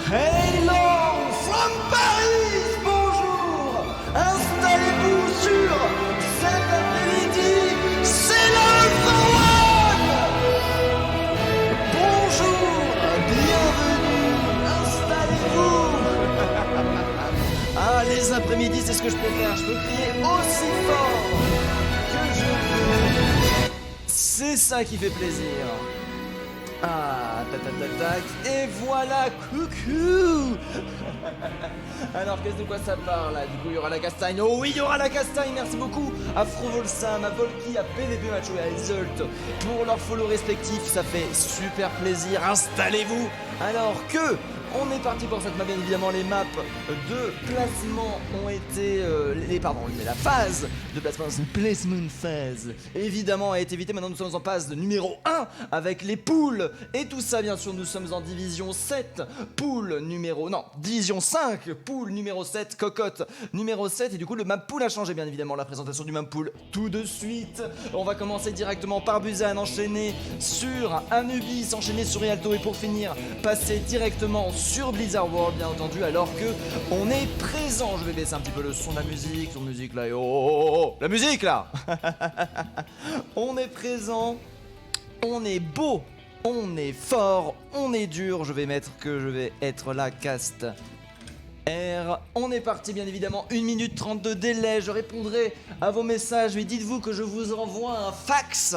Hello from Paris, bonjour. Installez-vous sur cet après-midi, c'est l'All for One. Bonjour, bienvenue, installez-vous. Ah, les après-midi, c'est ce que je préfère, je peux crier aussi fort que je veux. C'est ça qui fait plaisir. Ah, tac tac tac tac, et voilà, coucou. Alors, qu'est-ce de quoi ça parle là? Du coup, il y aura la castagne. Oh oui, il y aura la castagne, merci beaucoup à Frovolsam, à Volky, à PVP Macho et à Isolt pour leurs follow respectifs, ça fait super plaisir, installez-vous. Alors que on est parti pour cette map, bien évidemment, les maps de placement ont été... la phase de placement phase, évidemment, a été évitée. Maintenant, nous sommes en phase de numéro 1 avec les poules. Et tout ça, bien sûr, nous sommes en division 7, poule numéro... Non, division 5, poule numéro 7, cocotte numéro 7. Et du coup, le map pool a changé, bien évidemment, la présentation du map pool tout de suite. On va commencer directement par Busan, enchaîner sur Anubis, enchaîner sur Rialto et pour finir, passer directement sur Blizzard World, bien entendu, alors que on est présent. Je vais baisser un petit peu le son de la musique, là, la musique là. On est présent, on est beau, on est fort, on est dur. Je vais être la caste R. On est parti, bien évidemment, 1 minute 30 de délai. Je répondrai à vos messages, mais dites-vous que je vous envoie un fax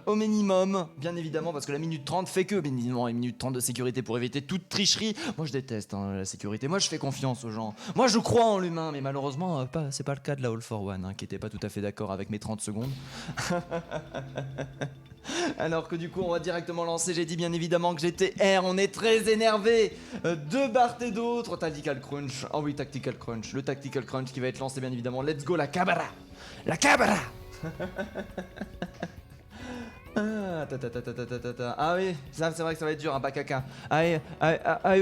au minimum, bien évidemment, parce que la minute 30 fait que, bien évidemment, une minute 30 de sécurité pour éviter toute tricherie. Moi, je déteste la sécurité. Moi, je fais confiance aux gens. Moi, je crois en l'humain, mais malheureusement, c'est pas le cas de la All for One, qui était pas tout à fait d'accord avec mes 30 secondes. Alors que du coup on va directement lancer, j'ai dit bien évidemment que j'étais R, on est très énervé de part et d'autre. Tactical Crunch, oh oui Tactical Crunch, le Tactical Crunch qui va être lancé bien évidemment. Let's go la cabra. Ah oui, ça c'est vrai que ça va être dur, hein, Bakaka. I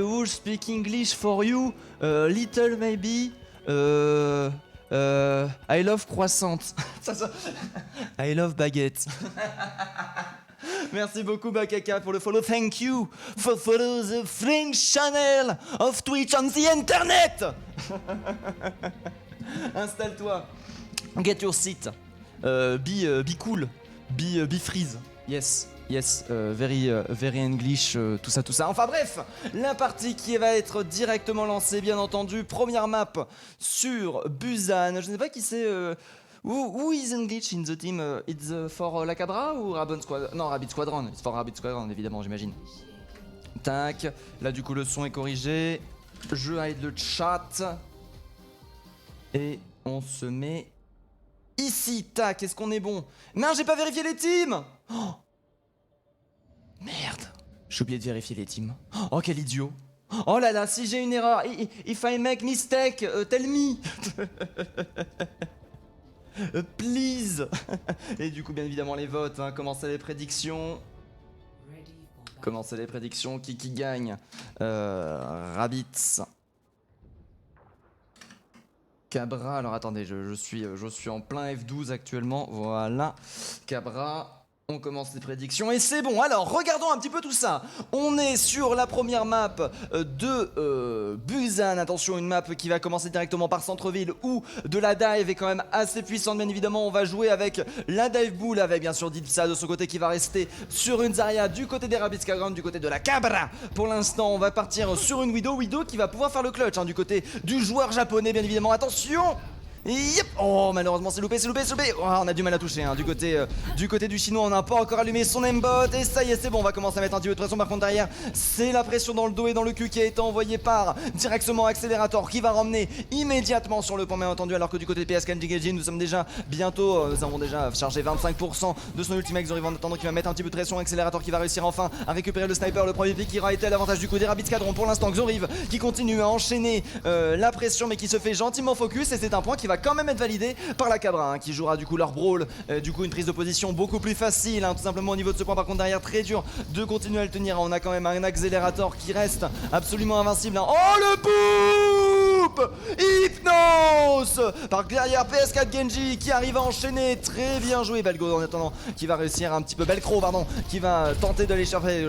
will speak English for you, little maybe, I love croissant. I love baguette. Merci beaucoup Bakaka pour le follow. Thank you for follow the French channel of Twitch on the internet. Installe-toi. Get your seat. Be cool. Be freeze. Yes, very English, tout ça. Enfin bref, la partie qui va être directement lancée, bien entendu. Première map sur Busan. Je ne sais pas qui c'est. Who is engaged in the team? It's for La Cabra ou Rabbit Squadron? Non, Rabbit Squadron. It's for Rabbit Squadron, évidemment, j'imagine. Tac. Là, du coup, le son est corrigé. Je hide le chat. Et on se met ici. Tac. Est-ce qu'on est bon? Non, j'ai pas vérifié les teams. Oh. Merde. J'ai oublié de vérifier les teams. Oh, quel idiot. Oh là là, si j'ai une erreur. If I make mistake, tell me. Please. Et du coup, bien évidemment, les votes, hein. Commencez les prédictions. Qui gagne? Rabbits. Cabra, alors attendez, je suis en plein F12 actuellement. Voilà. Cabra. On commence les prédictions et c'est bon. Alors regardons un petit peu tout ça. On est sur la première map de Busan. Attention, une map qui va commencer directement par centre-ville où de la dive est quand même assez puissante. Bien évidemment, on va jouer avec la dive bull, avec bien sûr Dipsa de son côté qui va rester sur une Zarya du côté des Rabbits Squadron, du côté de la Cabra. Pour l'instant, on va partir sur une Widow qui va pouvoir faire le clutch, hein, du côté du joueur japonais, bien évidemment. Attention. Yep. Oh, malheureusement c'est loupé. Oh, on a du mal à toucher, hein. Du côté du chinois, on n'a pas encore allumé son aimbot. Et ça y est, c'est bon, on va commencer à mettre un petit peu de pression. Par contre derrière, c'est la pression dans le dos et dans le cul qui a été envoyée par directement Accélérateur, qui va ramener immédiatement sur le point, bien entendu. Alors que du côté de PSK Njigejin, nous sommes déjà bientôt, nous avons déjà chargé 25% de son ultimate. Xoriv en attendant qui va mettre un petit peu de pression. Accélérateur qui va réussir enfin à récupérer le sniper. Le premier pick qui aura été à l'avantage du coup des Rabbits Squadron. Pour l'instant, Xoriv qui continue à enchaîner la pression, mais qui se fait gentiment focus. Et c'est un point qui va quand même être validé par la Cabra, hein, qui jouera du coup leur brawl, du coup une prise de position beaucoup plus facile, hein, tout simplement au niveau de ce point. Par contre derrière, très dur de continuer à le tenir, hein. On a quand même un accélérateur qui reste absolument invincible, hein. Oh le poop. Hypnos par derrière PS4 Genji qui arrive à enchaîner. Très bien joué Belgo en attendant, qui va réussir un petit peu, Belcro pardon, qui va tenter d'aller chercher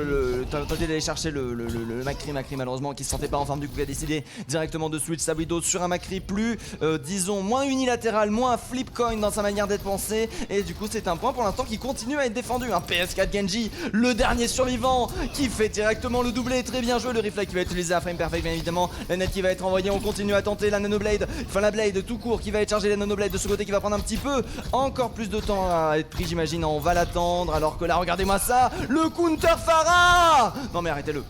le Macri malheureusement qui se sentait pas en forme, du coup il a décidé directement de switch sa Widow sur un Macri plus disons moins unilatéral, moins flip coin dans sa manière d'être pensée, et du coup c'est un point pour l'instant qui continue à être défendu. Un PS4 Genji, le dernier survivant, qui fait directement le doublé. Très bien joué, le reflect qui va être utilisé à frame perfect bien évidemment, la net qui va être envoyée, on continue à tenter la nanoblade, enfin la blade tout court qui va être chargée, la nanoblade de ce côté qui va prendre un petit peu encore plus de temps à être pris j'imagine, on va l'attendre, alors que là regardez-moi ça, le counter Pharah. Non mais arrêtez-le.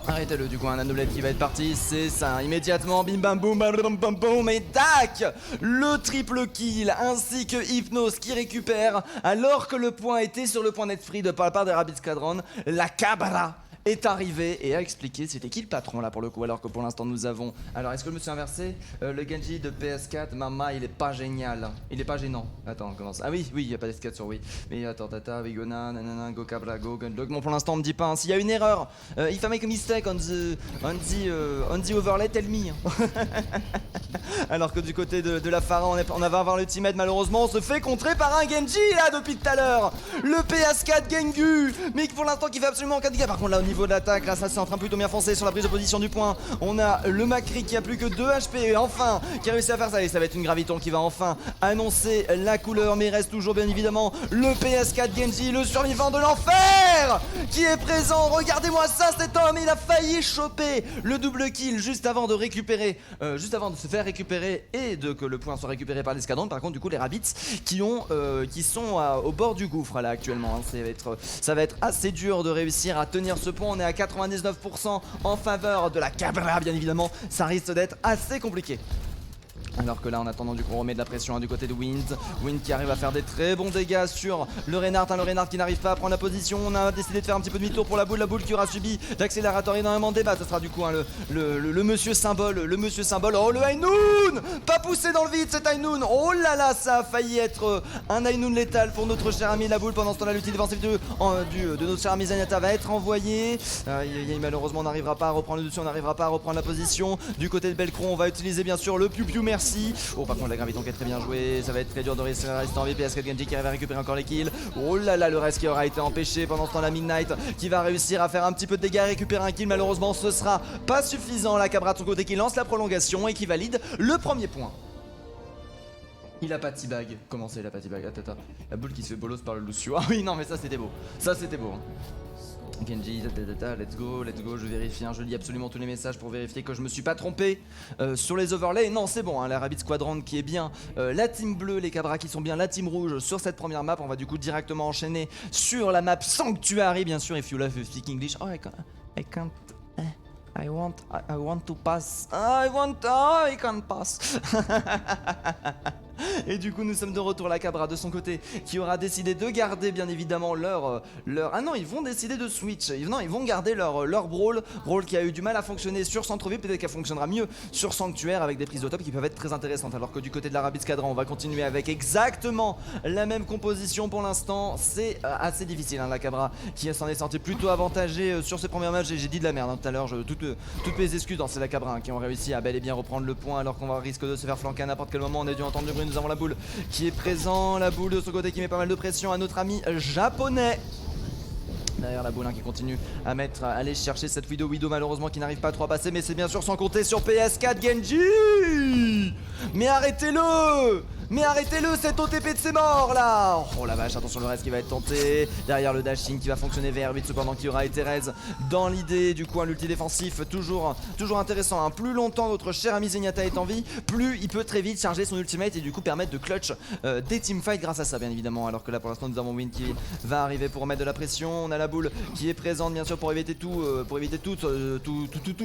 Arrêtez-le, du coup un nanoblade qui va être parti, c'est ça, immédiatement, bim bam boum bam bam bam boum, et tac, le triple kill, ainsi que Hypnos qui récupère, alors que le point était sur le point d'être free de par la part des Rabid Squadron, la Cabra est arrivé et a expliqué c'était qui le patron là pour le coup, alors que pour l'instant nous avons... Alors est-ce que je me suis inversé? Le Genji de PS4, Mama il est pas génial, il est pas gênant. Attends on commence, ah oui, il y a pas PS4 sur oui. Mais attends, tata, Vigona, nanana, go Cabra, go Gundog. Bon pour l'instant on me dit pas, hein. S'il y a une erreur, if I make a mistake on the overlay, tell me. Alors que du côté de la Pharah on va avoir le teammate, malheureusement on se fait contrer par un Genji là depuis tout à l'heure. Le PS4 Gengu, mais pour l'instant qui fait absolument 4 dégâts. Par contre là au niveau de l'attaque, là ça c'est en train de plutôt bien foncer sur la prise de position du point. On a le Macri qui a plus que 2 HP et enfin qui a réussi à faire ça, et ça va être une Graviton qui va enfin annoncer la couleur, mais il reste toujours bien évidemment le PS4 Genji, le survivant de l'enfer qui est présent. Regardez-moi ça, cet homme, il a failli choper le double kill juste avant de récupérer, juste avant de se faire récupérer et de que le point soit récupéré par l'escadron. Par contre du coup les Rabbids qui sont au bord du gouffre là actuellement, hein. Ça va être assez dur de réussir à tenir ce point. On est à 99% en faveur de la Cabra bien évidemment, ça risque d'être assez compliqué. Alors que là en attendant du coup on remet de la pression, hein, du côté de Wind qui arrive à faire des très bons dégâts sur le Reinhardt, hein, le Reinhardt qui n'arrive pas à prendre la position. On a décidé de faire un petit peu demi-tour pour la boule qui aura subi l'accélérateur, énormément de débats. Ce sera du coup, hein, le monsieur symbole, oh le Ainoun, pas poussé dans le vide cet Ainoun. Oh là là, ça a failli être un Ainoun létal pour notre cher ami la boule. Pendant ce temps là l'ulti défensif de notre cher ami Zenyatta va être envoyé. Malheureusement on n'arrivera pas à reprendre le dessus, on n'arrivera pas à reprendre la position. Du côté de Belcro on va utiliser bien sûr le piu piu, merci. Oh par contre la Graviton qui est très bien jouée, ça va être très dur de rester en vie. PS4 Genji qui arrive à récupérer encore les kills. Oh là là, le reste qui aura été empêché. Pendant ce temps la Midnight qui va réussir à faire un petit peu de dégâts, récupérer un kill. Malheureusement ce sera pas suffisant. La Cabra de son côté qui lance la prolongation et qui valide le premier point. Il a pas T-bag. Comment c'est, il a pas T-bag? Attends, la boule qui se fait bolos par le Lucio. Ah oui non mais ça c'était beau, ça c'était beau, hein. Genji, let's go, je vérifie, hein, je lis absolument tous les messages pour vérifier que je me suis pas trompé sur les overlays. Non c'est bon, hein, la Rabid Squadron qui est bien, la team bleue, les Cabras qui sont bien, la team rouge sur cette première map. On va du coup directement enchaîner sur la map Sanctuary bien sûr. If you love speak English, oh I can't, I want to pass, I can't pass. Et du coup nous sommes de retour, la Cabra de son côté qui aura décidé de garder bien évidemment leur... Ah non, ils vont décider de switch, non ils vont garder leur brawl qui a eu du mal à fonctionner sur centre-ville, peut-être qu'elle fonctionnera mieux sur Sanctuaire avec des prises de top qui peuvent être très intéressantes. Alors que du côté de la Rabid Squadron on va continuer avec exactement la même composition pour l'instant. C'est assez difficile, hein, la Cabra qui s'en est sortie plutôt avantagée sur ses premiers matchs. Et j'ai dit de la merde, hein, tout à l'heure, toutes mes excuses, c'est la Cabra, hein, qui ont réussi à bel et bien reprendre le point alors qu'on risque de se faire flanquer à n'importe quel moment. On a dû entendre du bruit. Nous avons la boule qui est présent, la boule de son côté qui met pas mal de pression à notre ami japonais. Derrière la boule, hein, qui continue à aller chercher cette Widow malheureusement qui n'arrive pas à trop passer, mais c'est bien sûr sans compter sur PS4 Genji. Mais arrêtez-le, cet OTP de ses morts là. Oh la vache, attention le reste qui va être tenté. Derrière le dashing qui va fonctionner vers 8 cependant qui aura été raise dans l'idée. Du coup un ulti défensif toujours intéressant, hein. Plus longtemps notre cher ami Zenyatta est en vie, plus il peut très vite charger son ultimate et du coup permettre de clutch des teamfights grâce à ça bien évidemment. Alors que là pour l'instant nous avons Wind qui va arriver pour mettre de la pression. On a la boule qui est présente bien sûr pour éviter tout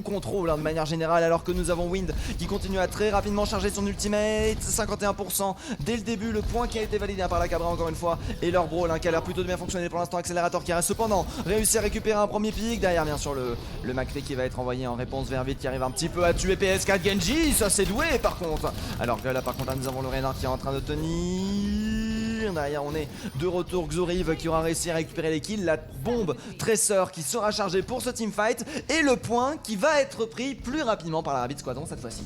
contrôle, hein, de manière générale. Alors que nous avons Wind qui continue à très rapidement charger son ultimate, 51% dès le début. Le point qui a été validé, hein, par la Cabra encore une fois, et leur brawl, hein, qui a l'air plutôt de bien fonctionner pour l'instant. Accélérateur qui a cependant réussi à récupérer un premier pick. Derrière bien sûr le Macri qui va être envoyé en réponse vers vite, qui arrive un petit peu à tuer PS4 Genji. Ça c'est doué par contre. Alors que là par contre là, nous avons le Reinhardt qui est en train de tenir. Derrière on est de retour Xuriv qui aura réussi à récupérer les kills. La bombe Tracer qui sera chargée pour ce teamfight et le point qui va être pris plus rapidement par la Rabid Squadron cette fois-ci.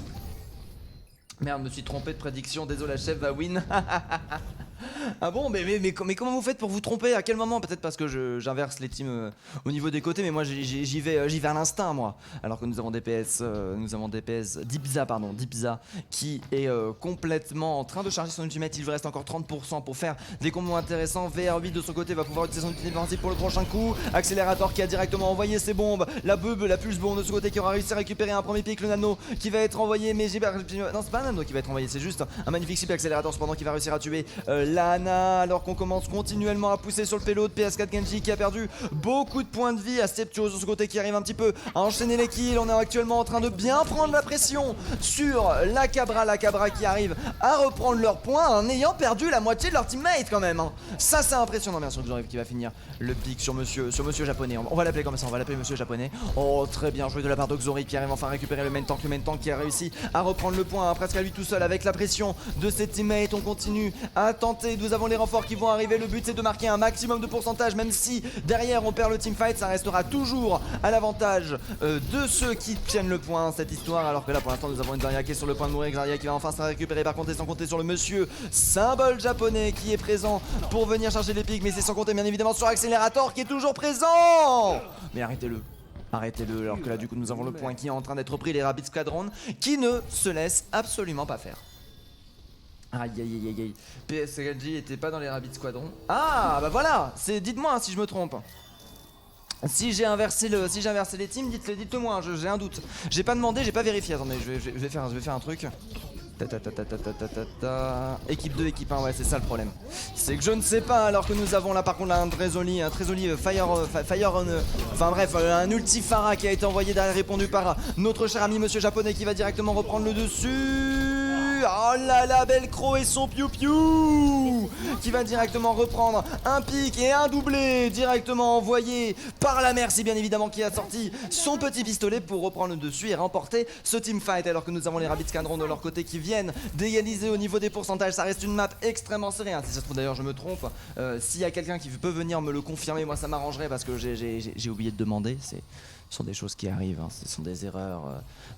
Merde, je me suis trompé de prédiction, désolé, la chef va win. Ah bon, mais comment vous faites pour vous tromper? À quel moment? Peut-être parce que j'inverse les teams au niveau des côtés, mais moi j'y vais à l'instinct, moi. Alors que nous avons DPS, Dibza qui est complètement en train de charger son ultimate. Il lui reste encore 30% pour faire des combos intéressants. VR8 de son côté va pouvoir utiliser son ultimate défensif pour le prochain coup. Accélérateur qui a directement envoyé ses bombes. La pulse bombe de ce côté qui aura réussi à récupérer un premier pic. Le nano qui va être envoyé, mais non, c'est pas un nano qui va être envoyé, c'est juste un magnifique super accélérateur cependant qui va réussir à tuer Lana, alors qu'on commence continuellement à pousser sur le payload. PS4 Genji qui a perdu beaucoup de points de vie. Asceptuos de ce côté qui arrive un petit peu à enchaîner les kills. On est actuellement en train de bien prendre la pression sur la Cabra qui arrive à reprendre leurs points en ayant perdu la moitié de leur teammate quand même, hein. Ça c'est impressionnant. Bien sûr Xoriv qui va finir le pic sur monsieur japonais. On va l'appeler comme ça, on va l'appeler monsieur japonais. Oh très bien joué de la part de Xoriv qui arrive enfin à récupérer le main tank qui a réussi à reprendre le point, hein, presque à lui tout seul avec la pression de ses teammates. On continue à tenter. Nous avons les renforts qui vont arriver. Le but c'est de marquer un maximum de pourcentage, même si derrière on perd le teamfight, ça restera toujours à l'avantage de ceux qui tiennent le point cette histoire. Alors que là pour l'instant nous avons une Zarya qui est sur le point de mourir. Zarya qui va enfin se récupérer par contre, et sans compter sur le monsieur symbole japonais qui est présent pour venir charger les pics, mais c'est sans compter bien évidemment sur Accélérateur qui est toujours présent. Mais arrêtez-le. Arrêtez-le, alors que là du coup nous avons le point qui est en train d'être pris, les Rabbids Squadron qui ne se laissent absolument pas faire. Aïe aïe aïe aïe. PSG était pas dans les Rabbids Squadron. Ah bah voilà, dites-moi si je me trompe. Si j'ai inversé les teams, dites-le moi, j'ai un doute. J'ai pas demandé, j'ai pas vérifié. Attendez, je vais faire un truc. Équipe 2, équipe 1, ouais c'est ça le problème. C'est que je ne sais pas, alors que nous avons là par contre un très joli fire enfin bref, un ulti Pharah qui a été envoyé derrière, répondu par notre cher ami monsieur japonais qui va directement reprendre le dessus. Oh là là, Belcro et son piou-piou qui va directement reprendre un pic et un doublé directement envoyé par la Mercy bien évidemment, qui a sorti son petit pistolet pour reprendre le dessus et remporter ce teamfight. Alors que nous avons les Rabbids Squadron de leur côté qui viennent d'égaliser au niveau des pourcentages. Ça reste une map extrêmement serrée, hein. Si ça se trouve d'ailleurs je me trompe, s'il y a quelqu'un qui peut venir me le confirmer, moi ça m'arrangerait parce que j'ai oublié de demander. Ce sont des choses qui arrivent, hein. Ce sont des erreurs,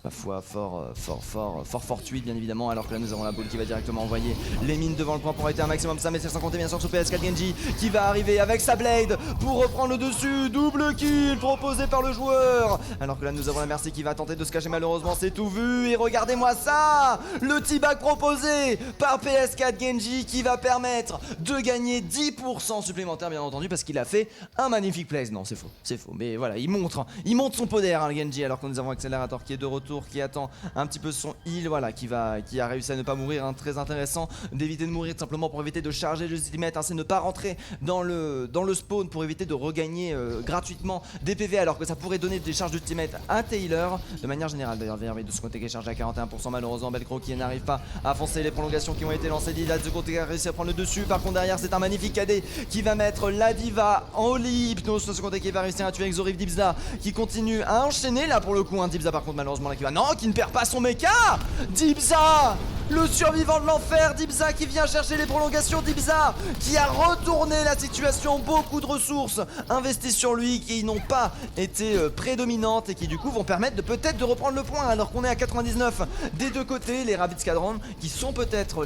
ma foi, fort fortuites bien évidemment. Alors que là nous avons la boule qui va directement envoyer les mines devant le point pour arrêter un maximum ça, mais c'est sans compter bien sûr sur PS4 Genji qui va arriver avec sa blade pour reprendre le dessus. Double kill proposé par le joueur. Alors que là nous avons la Mercy qui va tenter de se cacher, malheureusement c'est tout vu. Et regardez-moi ça, le T-Bag proposé par PS4 Genji qui va permettre de gagner 10% supplémentaire bien entendu, parce qu'il a fait un magnifique place. Non c'est faux, mais voilà, il monte son pot d'air, hein, le Genji. Alors que nous avons Accélérateur qui est de retour, qui attend un petit peu son heal, voilà, qui a réussi à ne pas mourir, hein. Très intéressant d'éviter de mourir tout simplement pour éviter de charger le ultimate, hein. C'est ne pas rentrer dans le spawn pour éviter de regagner gratuitement des PV, alors que ça pourrait donner des charges d'ultimate à Taylor. De manière générale d'ailleurs, VRV de ce côté qui est chargé à 41%, malheureusement Belcro qui n'arrive pas à foncer les prolongations qui ont été lancées. Dida de ce côté qui a réussi à prendre le dessus. Par contre derrière c'est un magnifique KD qui va mettre la Diva en Holy Hypnose de ce côté qui va réussir à tuer Xoriv. Dibza qui continue à enchaîner là pour le coup, hein. Dibza par contre malheureusement là qui ne perd pas son mecha. Dibza, le survivant de l'enfer. Dibza qui vient chercher les prolongations. Dibza qui a retourné la situation. Beaucoup de ressources investies sur lui qui n'ont pas été prédominantes et qui du coup vont permettre de peut-être de reprendre le point, alors qu'on est à 99 des deux côtés. Les Rabbids Squadron qui sont peut-être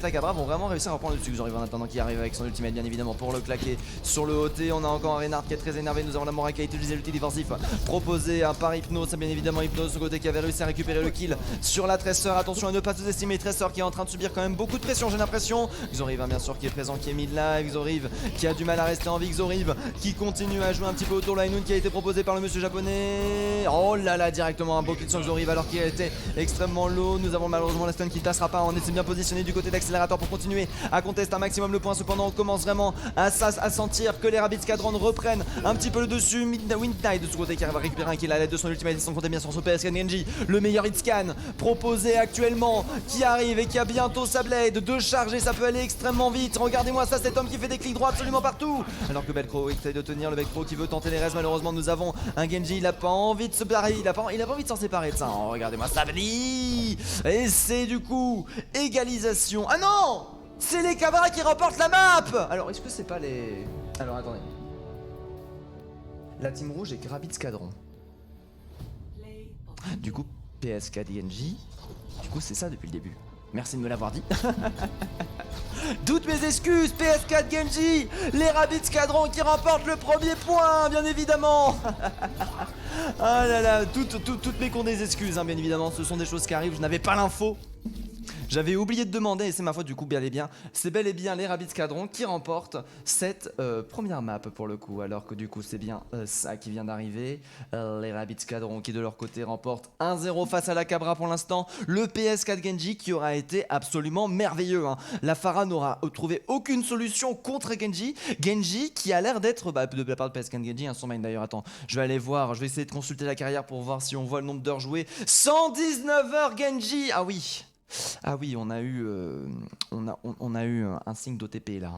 la Cabra vont vraiment réussir à reprendre le dessus. J'arrive en attendant, qui arrive avec son ultimate bien évidemment pour le claquer sur le OT. On a encore un Reinhardt qui est très énervé. Nous avons la Mora qui a utilisé l'ulti défensif proposé par Hypnose, bien évidemment Hypnose de ce côté qui avait réussi à récupérer le kill sur la Tracer. Attention à ne pas sous-estimer Tracer qui est en train de subir quand même beaucoup de pression, j'ai l'impression. Xoriv bien sûr qui est présent, qui est mid là. Xoriv qui a du mal à rester en vie. Xoriv qui continue à jouer un petit peu autour de Line qui a été proposé par le monsieur japonais. Oh là là, directement un beau kill sur Xoriv alors qu'il a été extrêmement low. Nous avons malheureusement la stun qui ne passera pas. On est bien positionné du côté d'Accélérateur pour continuer à contester un maximum le point. Cependant on commence vraiment à sentir que les Rabbids Squadron reprennent un petit peu le dessus. Midnight de ce côté qui arrive à récupérer un kill à l'aide de son ultimate, sans compter bien sur son PS4 Genji, le meilleur hit scan proposé actuellement, qui arrive et qui a bientôt sa blade de charger. Ça peut aller extrêmement vite. Regardez-moi ça, cet homme qui fait des clics droits absolument partout, alors que Belcro essaie de tenir. Le Belcro qui veut tenter les restes. Malheureusement nous avons un Genji, il a pas envie de se séparer, il a pas envie de s'en séparer de ça. Oh, regardez-moi ça, et c'est du coup égalisation. Ah non, c'est les Cabras qui remportent la map. Alors est-ce que c'est pas les... Alors attendez, la team rouge est Rabbids Squadron. Du coup PS4 Genji. Du coup, c'est ça depuis le début. Merci de me l'avoir dit. Toutes mes excuses, PS4 Genji, les Rabbids Squadron qui remportent le premier point, bien évidemment. Ah là là, toutes mes des excuses, hein, bien évidemment, ce sont des choses qui arrivent, je n'avais pas l'info. J'avais oublié de demander et c'est ma faute du coup bel et bien. C'est bel et bien les Rabbids Squadron qui remportent cette première map pour le coup. Alors que du coup c'est bien ça qui vient d'arriver. Les Rabbids Squadron qui de leur côté remportent 1-0 face à la Cabra pour l'instant. Le PS4 Genji qui aura été absolument merveilleux. Hein. La Pharah n'aura trouvé aucune solution contre Genji. Genji qui a l'air d'être, de la part de PS4 Genji, son main d'ailleurs. Attends, je vais aller voir, je vais essayer de consulter la carrière pour voir si on voit le nombre d'heures jouées. 119 heures Genji. Ah oui. Ah oui, on a eu un signe d'OTP là.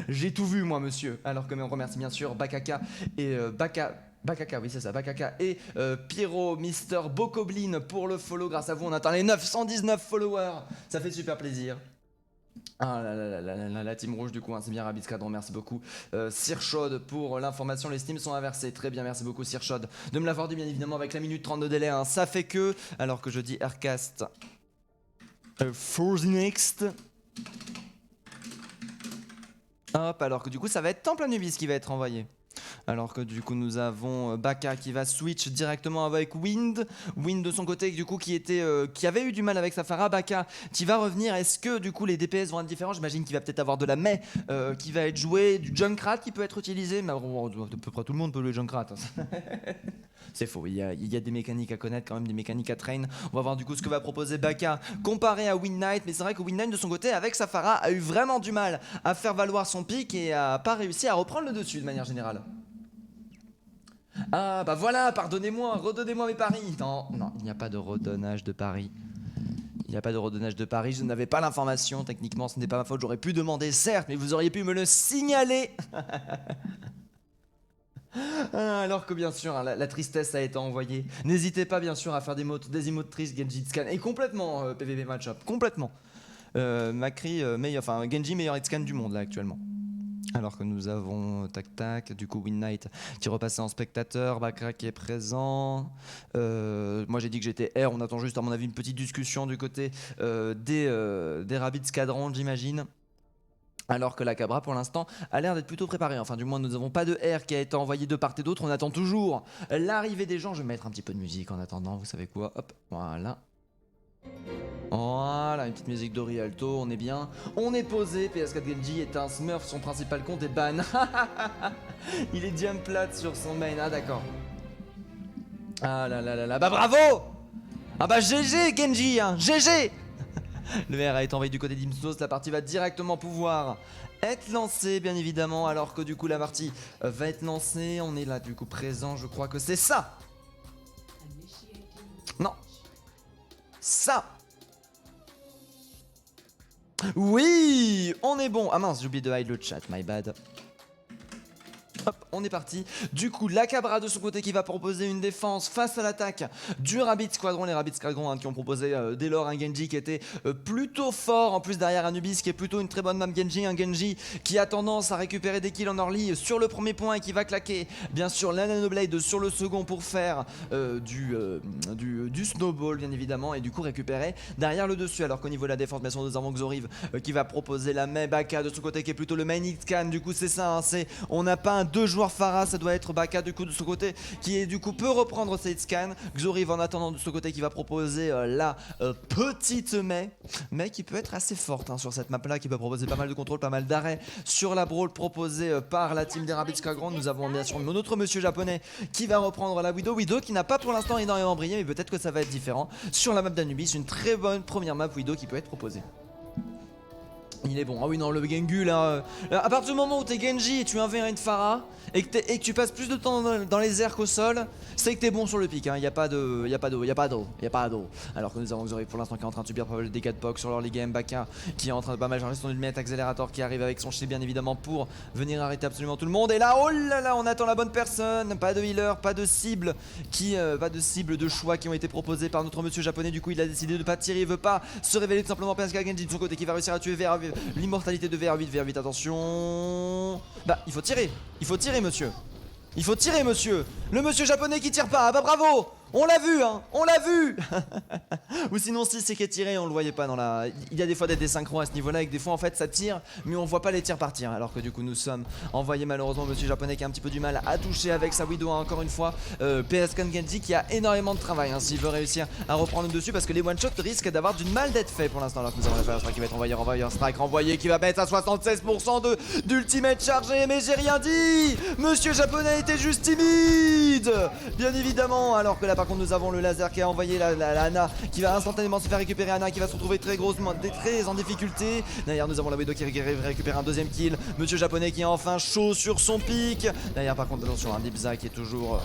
J'ai tout vu moi monsieur. Alors que on remercie bien sûr Bakaka et Bakaka, oui c'est ça, Bakaka et Pyro, Mister Bokoblin pour le follow. Grâce à vous on atteint les 919 followers. Ça fait super plaisir. Ah la team rouge du coup, hein, c'est bien Rabbids Squadron, merci beaucoup. Sirchod pour l'information, les steams sont inversés, très bien, merci beaucoup Sirchod de me l'avoir dit bien évidemment avec la minute 30 de délai. Hein. Ça fait que, alors que je dis Aircast. For the next. Hop, alors que du coup ça va être Temple Anubis qui va être envoyé. Alors que du coup nous avons Baka qui va switch directement avec Wind. Wind de son côté du coup qui avait eu du mal avec sa Pharah. Baka qui va revenir. Est-ce que du coup les DPS vont être différents? J'imagine qu'il va peut-être avoir de la Mei qui va être jouée, du Junkrat qui peut être utilisé. Mais à peu près tout le monde peut le Junkrat. C'est faux, il y a des mécaniques à connaître, quand même des mécaniques à train. On va voir du coup ce que va proposer Baka comparé à Wind Knight. Mais c'est vrai que Wind Knight de son côté avec sa Pharah a eu vraiment du mal à faire valoir son pic et a pas réussi à reprendre le dessus de manière générale. Ah bah voilà, pardonnez-moi, redonnez-moi mes paris. Non, il n'y a pas de redonnage de paris. Il n'y a pas de redonnage de paris, je n'avais pas l'information, techniquement ce n'est pas ma faute, j'aurais pu demander certes, mais vous auriez pu me le signaler. Alors que bien sûr, hein, la tristesse a été envoyée. N'hésitez pas bien sûr à faire des emotes tristes, Genji Scan. Et complètement PVP match-up, complètement. Macri, Genji meilleur hitscan du monde là actuellement. Alors que nous avons tac du coup Wind Knight qui repassait en spectateur, Bakra qui est présent. Moi j'ai dit que j'étais R, on attend juste à mon avis une petite discussion du côté des Rabbids Squadron j'imagine. Alors que la Cabra pour l'instant a l'air d'être plutôt préparée. Enfin du moins nous n'avons pas de R qui a été envoyé de part et d'autre. On attend toujours l'arrivée des gens. Je vais mettre un petit peu de musique en attendant, vous savez quoi. Hop, voilà. Voilà, une petite musique de Rialto, on est bien. On est posé, PS4 Genji est un smurf, son principal compte est ban. Il est jump plat sur son main, ah d'accord. Ah là, bah bravo. Ah bah GG Genji, hein, GG. Le R a été envoyé du côté d'Imsos, la partie va directement pouvoir être lancée bien évidemment. Alors que du coup la partie va être lancée, on est là du coup présent, je crois que c'est ça. Non. Ça. Oui, on est bon. Ah mince, j'ai oublié de hide le chat, my bad. Hop, on est parti. Du coup, la Cabra de son côté qui va proposer une défense face à l'attaque du Rabbids Squadron. Les Rabbids Squadron qui ont proposé dès lors un Genji qui était plutôt fort. En plus derrière Anubis qui est plutôt une très bonne map Genji. Un Genji qui a tendance à récupérer des kills en early sur le premier point et qui va claquer bien sûr la Nanoblade sur le second pour faire du snowball bien évidemment. Et du coup récupérer derrière le dessus. Alors qu'au niveau de la défense, bien sûr nous avons Xoriv qui va proposer la Mei. Baka de son côté qui est plutôt le main hitscan. Du coup c'est ça, hein, on n'a pas un 2 joueurs Pharah, ça doit être Baka du coup de son côté qui est du coup peut reprendre ses hitscan. Xoriv en attendant de son côté qui va proposer la petite Mei qui peut être assez forte hein, sur cette map là, qui peut proposer pas mal de contrôle, pas mal d'arrêts sur la brawl proposée par la team des Rabbids Squadron. Nous avons bien sûr notre monsieur japonais qui va reprendre la Widow qui n'a pas pour l'instant énormément brillé, mais peut-être que ça va être différent sur la map d'Anubis. Une très bonne première map Widow qui peut être proposée. Il est bon. Ah oui non, le Gengu là, à partir du moment où t'es Genji et tu inverses une Pharah et que tu passes plus de temps dans les airs qu'au sol, c'est que t'es bon sur le pic, hein. Y a pas d'eau. Alors que nous avons Xoriv pour l'instant qui est en train de subir pas mal de dégâts de POC sur leur game. Baka qui est en train de pas mal changer son ultimate accélérateur qui arrive avec son shield bien évidemment pour venir arrêter absolument tout le monde. Et là, oh là là, on attend la bonne personne. Pas de healer, pas de cible de choix qui ont été proposés par notre monsieur japonais. Du coup il a décidé de pas tirer, il veut pas se révéler tout simplement. PSG Genji de son côté qui va réussir à tuer l'immortalité de VR8, attention. Bah il faut tirer monsieur. Il faut tirer monsieur. Le monsieur japonais qui tire pas, ah bah bravo. On l'a vu, hein, on l'a vu. Ou sinon si c'est qui est tiré, on le voyait pas dans la... Il y a des fois des désynchros à ce niveau là, et que des fois en fait ça tire, mais on voit pas les tirs partir. Alors que du coup nous sommes envoyés malheureusement monsieur japonais qui a un petit peu du mal à toucher avec sa Widow, hein, encore une fois. PSK Genji qui a énormément de travail, hein, s'il veut réussir à reprendre le dessus, parce que les one shots risquent d'avoir du mal d'être fait pour l'instant. Alors que nous avons la Fire Strike qui va être envoyé, Strike renvoyé, qui va mettre à 76% d'ultimate chargé. Mais j'ai rien dit, monsieur japonais était juste timide, bien évidemment. Alors que là par contre nous avons le laser qui a envoyé la Ana, qui va instantanément se faire récupérer. Ana qui va se retrouver très en difficulté. Derrière nous avons la Widow qui récupère un deuxième kill. Monsieur japonais qui est enfin chaud sur son pic. Derrière par contre attention, un Dibza qui est toujours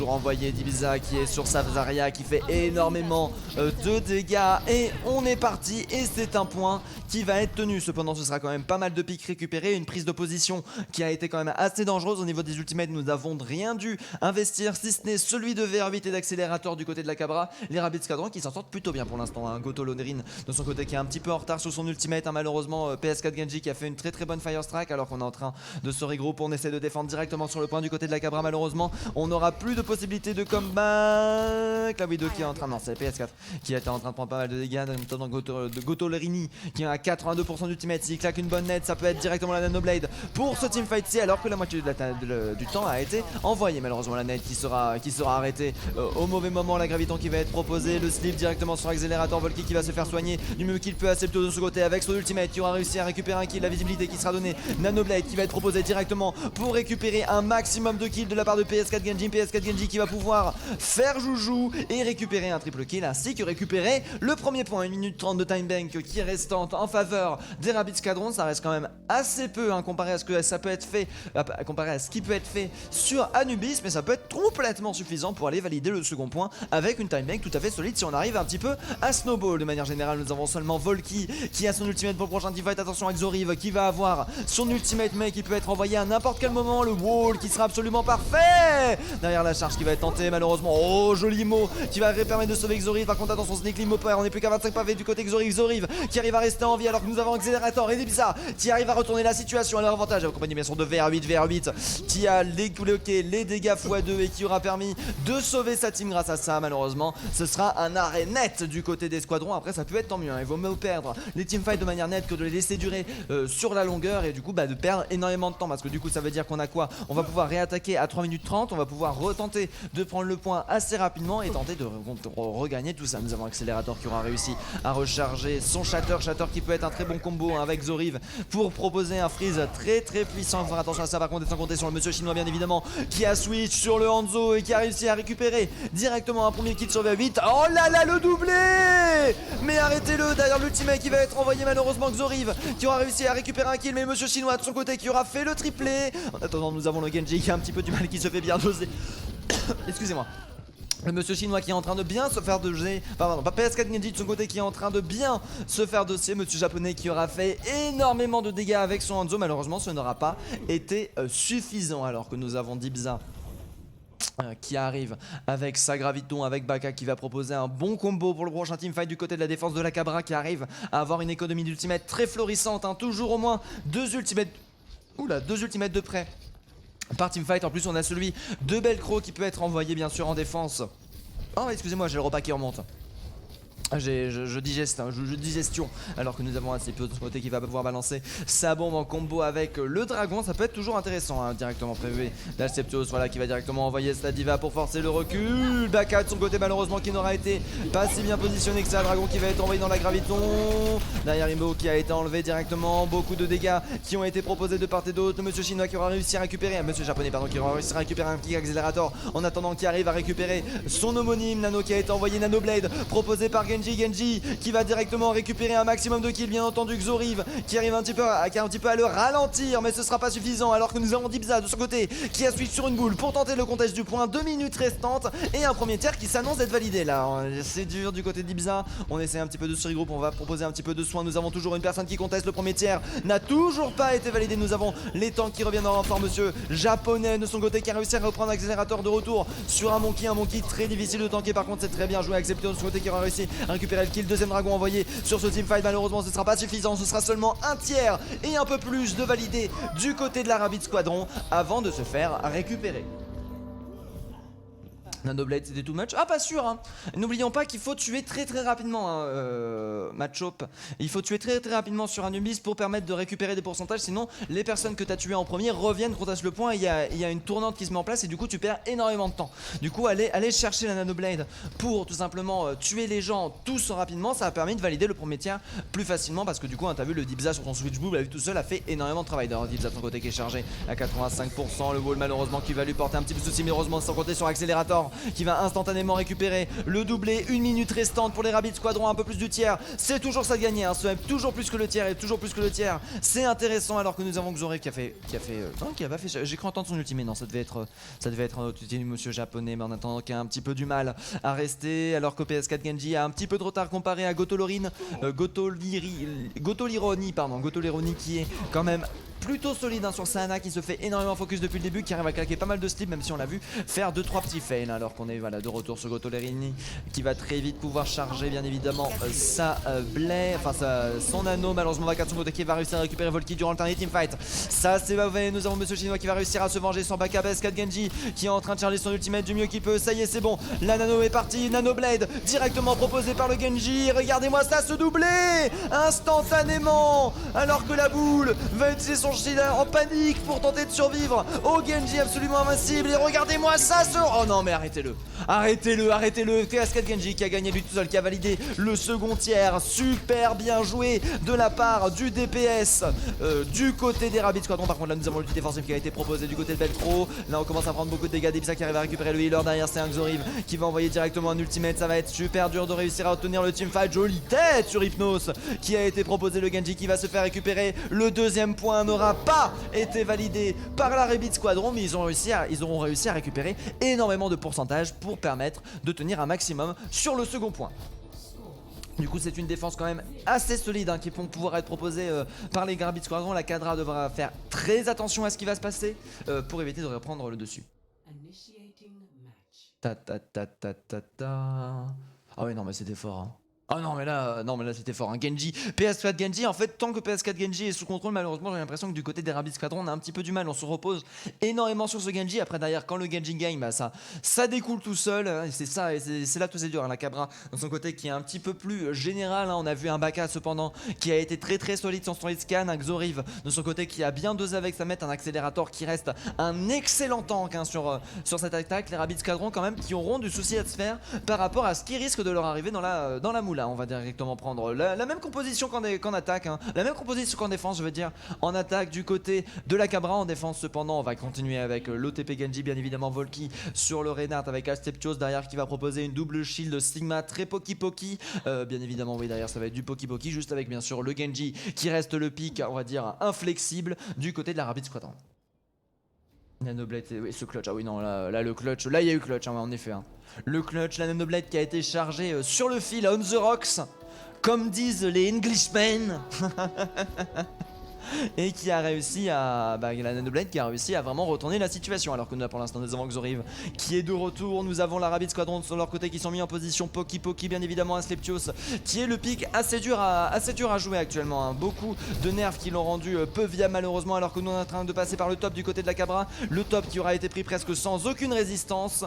envoyé. Dibza qui est sur sa Zarya, qui fait énormément de dégâts. Et on est parti, et c'est un point qui va être tenu. Cependant ce sera quand même pas mal de pics récupérés. Une prise de position qui a été quand même assez dangereuse. Au niveau des ultimates nous n'avons rien dû investir, si ce n'est celui de VR8 et d'accélérateur du côté de la Cabra. Les Rabbids Squadron qui s'en sortent plutôt bien pour l'instant, hein. Goto Lonerin de son côté qui est un petit peu en retard sur son ultimate, hein. Malheureusement PS4 Genji qui a fait une très bonne Fire Strike, alors qu'on est en train de se regrouper. On essaie de défendre directement sur le point du côté de la Cabra. Malheureusement on n'aura plus de possibilité de comeback. La Widow qui est en train, non c'est PS4 qui était en train de prendre pas mal de dégâts, notamment Goto Lonerin qui est à 82% d'ultimate. S'il claque une bonne net, ça peut être directement la Nanoblade pour ce teamfight-ci, alors que la moitié du temps a été envoyée. Malheureusement la net qui sera arrêtée au mauvais moment. La Graviton qui va être proposée, le slip directement sur accélérateur. Volky qui va se faire soigner du mieux qu'il peut, assez plutôt de ce côté avec son ultimate, qui aura réussi à récupérer un kill. La visibilité qui sera donnée, Nanoblade qui va être proposée directement pour récupérer un maximum de kills de la part de PS4 Genji. PS4 Genji qui va pouvoir faire joujou et récupérer un triple kill, ainsi que récupérer le premier point. 1 minute 30 de time bank qui est restante en faveur des Rabbids Squadron. Ça reste quand même assez peu, hein, comparé à ce que ça peut être fait, comparé à ce qui peut être fait sur Anubis, mais ça peut être complètement suffisant pour aller valider le second point avec une time bank tout à fait solide si on arrive un petit peu à snowball. De manière générale nous avons seulement Volky qui a son ultimate pour le prochain teamfight. Attention à Xoriv qui va avoir son ultimate mais qui peut être envoyé à n'importe quel moment. Le wall qui sera absolument parfait derrière la charge qui va être tentée malheureusement. Oh joli mot qui va permettre de sauver Xoriv. Par contre attention Sneak Limo on n'est plus qu'à 25 pavés du côté Xoriv qui arrive à rester en vie, alors que nous avons Accélérateur et Dibza qui arrive à retourner la situation à leur avantage, accompagné bien sûr de VR8 qui a débloqué les dégâts x2 et qui aura permis de sauver sa team. Grâce à ça malheureusement ce sera un arrêt net du côté des squadrons. Après ça peut être tant mieux, hein. Il vaut mieux perdre les teamfights de manière nette que de les laisser durer sur la longueur, et du coup de perdre énormément de temps, parce que du coup ça veut dire qu'on a quoi, on va pouvoir réattaquer à 3 minutes 30, on va pouvoir retenter de prendre le point assez rapidement et tenter de regagner tout ça. Nous avons Accélérateur qui aura réussi à recharger son Shatter qui peut être un très bon combo, hein, avec Xoriv pour proposer un freeze très puissant. Faire attention à ça par contre, et sans compter sur le monsieur chinois bien évidemment qui a switch sur le Hanzo et qui a réussi à récupérer directement un premier kill sur V8. Oh là là, le doublé! Mais arrêtez-le, derrière l'ultimate qui va être envoyé malheureusement. Xoriv qui aura réussi à récupérer un kill, mais monsieur chinois de son côté qui aura fait le triplé. En attendant nous avons le Genji qui a un petit peu du mal, qui se fait bien doser. Excusez-moi. Le monsieur chinois qui est en train de bien se faire doser. Pardon, pas PS4 Genji de son côté qui est en train de bien se faire dossier. Monsieur japonais qui aura fait énormément de dégâts avec son Hanzo. Malheureusement ce n'aura pas été suffisant, alors que nous avons Dibza qui arrive avec sa Graviton, avec Baka qui va proposer un bon combo pour le prochain teamfight du côté de la défense de la Cabra, qui arrive à avoir une économie d'ultimate très florissante, hein. Toujours au moins deux ultimates de près par teamfight. En plus on a celui de Belcro qui peut être envoyé bien sûr en défense. Oh excusez-moi, j'ai le repas qui remonte. Je digeste, hein, je digestion, alors que nous avons un CPO de ce côté qui va pouvoir balancer sa bombe en combo avec le dragon. Ça peut être toujours intéressant, hein, directement prévu d'Alceptos, voilà, qui va directement envoyer Stadiva pour forcer le recul. Baka de son côté malheureusement qui n'aura été pas si bien positionné que ça. Dragon qui va être envoyé dans la Graviton. Derrière Imbo qui a été enlevé directement. Beaucoup de dégâts qui ont été proposés de part et d'autre. Le monsieur chinois qui aura réussi à récupérer, monsieur japonais pardon, qui aura réussi à récupérer un kick accélérateur en attendant, qui arrive à récupérer son homonyme. Nano qui a été envoyé, Nanoblade proposé par Genji qui va directement récupérer un maximum de kills, bien entendu. Xoriv qui arrive un petit peu à le ralentir, mais ce sera pas suffisant, alors que nous avons Dibza de son côté qui a switch sur une boule pour tenter le contest du point. 2 minutes restantes et un premier tiers qui s'annonce d'être validé là. C'est dur du côté de Dibza, on essaie un petit peu de se regrouper, on va proposer un petit peu de soin. Nous avons toujours une personne qui conteste, le premier tiers n'a toujours pas été validé. Nous avons les tanks qui reviennent en renfort, monsieur japonais de son côté qui a réussi à reprendre accélérateur de retour sur un monkey très difficile de tanker. Par contre c'est très bien joué, accepté de son côté qui aura réussi à récupérer le kill. Deuxième dragon envoyé sur ce teamfight, malheureusement ce sera pas suffisant, ce sera seulement un tiers et un peu plus de validé du côté de la Rabbids Squadron avant de se faire récupérer. Nanoblade c'était too much. Ah pas sûr hein. N'oublions pas qu'il faut tuer très rapidement hein, Machop. Il faut tuer très rapidement sur Anubis pour permettre de récupérer des pourcentages. Sinon les personnes que tu as tuées en premier reviennent, contestent le point. Il y a une tournante qui se met en place et du coup tu perds énormément de temps. Du coup allez chercher la Nanoblade pour tout simplement tuer les gens tous rapidement. Ça a permis de valider le premier tiers plus facilement parce que du coup hein, t'as vu le Dibza sur son Switch Blue, la vue tout seul a fait énormément de travail. D'ailleurs Dibza de son côté qui est chargé à 85%. Le wall malheureusement qui va lui porter un petit peu de soucis, mais heureusement sans compter sur accélérateur qui va instantanément récupérer le doublé. 1 minute restante pour les Rabbids Squadron, un peu plus du tiers. C'est toujours ça de gagner, hein. C'est toujours plus que le tiers et toujours plus que le tiers. C'est intéressant alors que nous avons Xoriv qui a pas fait. J'ai cru entendre son ultimate. Non, ça devait être un autre ultimate monsieur japonais, mais en attendant qui a un petit peu du mal à rester. Alors que PS4 Genji a un petit peu de retard comparé à Gotolironi qui est quand même plutôt solide hein, sur Sana, qui se fait énormément focus depuis le début, qui arrive à claquer pas mal de slip, même si on l'a vu faire 2-3 petits fails, hein, alors qu'on est voilà, de retour sur Gotolironi qui va très vite pouvoir charger bien évidemment sa blé, enfin son anneau. Malheureusement Wakatsumoto qui va réussir à récupérer Volky durant le dernier teamfight. Ça c'est mauvais, nous avons Monsieur Chinois qui va réussir à se venger sur backup. PS4 Genji qui est en train de charger son ultimate du mieux qu'il peut. Ça y est c'est bon, la nano est partie, Nanoblade directement proposée par le Genji. Regardez-moi ça, se doubler instantanément alors que la boule va utiliser son shield en panique pour tenter de survivre au Genji absolument invincible. Et regardez-moi ça, oh non mais arrêtez-le, PS4 Genji qui a gagné lui tout seul, qui a validé le second tiers. Super bien joué de la part du DPS du côté des Rabbids Squadron. Par contre là nous avons l'ulti défensif qui a été proposé du côté de Velcro. Là on commence à prendre beaucoup de dégâts. Dibza qui arrive à récupérer le healer. Derrière c'est un Xoriv qui va envoyer directement un ultimate. Ça va être super dur de réussir à obtenir le teamfight. Jolie tête sur Hypnos qui a été proposé. Le Genji qui va se faire récupérer. Le deuxième point n'aura pas été validé par la Rabbids Squadron, mais ils auront réussi à récupérer énormément de pourcentage pour permettre de tenir un maximum sur le second point. Du coup c'est une défense quand même assez solide hein, qui vont pouvoir être proposée par les Rabbids Squadron. La Cadra devra faire très attention à ce qui va se passer pour éviter de reprendre le dessus. Ah oui non mais c'était fort hein. Oh non mais là c'était fort hein. Genji, PS4 Genji, en fait tant que PS4 Genji est sous contrôle, malheureusement j'ai l'impression que du côté des Rabbids Squadron on a un petit peu du mal, on se repose énormément sur ce Genji. Après derrière quand le Genji gagne, bah ça découle tout seul hein, et c'est ça, et c'est là tout c'est dur hein. La Cabra de son côté qui est un petit peu plus général hein. On a vu un Baka cependant qui a été très solide sur son scan, un Xoriv de son côté qui a bien dosé avec sa mette, un accélérateur qui reste un excellent tank hein, sur cette attaque. Les Rabbids Squadron quand même qui auront du souci à se faire par rapport à ce qui risque de leur arriver dans la moule. Là, on va directement prendre la même composition qu'en attaque hein. La même composition qu'en défense je veux dire. En attaque du côté de la Cabra, en défense cependant on va continuer avec l'OTP Genji bien évidemment. Volky sur le Reinhardt avec Asteptios derrière qui va proposer une double shield Sigma très poki bien évidemment. Oui derrière ça va être du poki juste avec bien sûr le Genji qui reste le pic on va dire inflexible du côté de la Rabbids Squadron. Nanoblade, oui, ce clutch, ah oui non là le clutch, là il y a eu clutch hein, en effet hein. Le clutch, la Nanoblade qui a été chargée sur le fil on the rocks comme disent les Englishmen et qui a réussi à la Nanoblade qui a réussi à vraiment retourner la situation, alors que nous pour l'instant nous avons Xoriv qui est de retour. Nous avons la Rabbids Squadron sur leur côté qui sont mis en position poki bien évidemment. Asclepios qui est le pic assez dur à jouer actuellement hein. Beaucoup de nerfs qui l'ont rendu peu viable malheureusement, alors que nous sommes en train de passer par le top du côté de la Cabra, le top qui aura été pris presque sans aucune résistance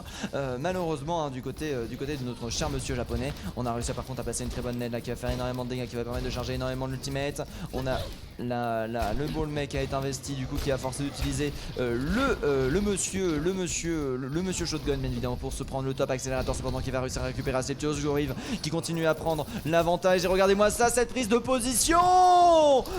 malheureusement hein, du côté de notre cher monsieur japonais. On a réussi par contre à passer une très bonne net là qui va faire énormément de dégâts, qui va permettre de charger énormément de l'ultimate. On a le ball mec a été investi du coup qui a forcé d'utiliser le monsieur shotgun bien évidemment pour se prendre le top accélérateur, cependant qui va réussir à récupérer Asclepios. Xoriv qui continue à prendre l'avantage et regardez-moi ça, cette prise de position.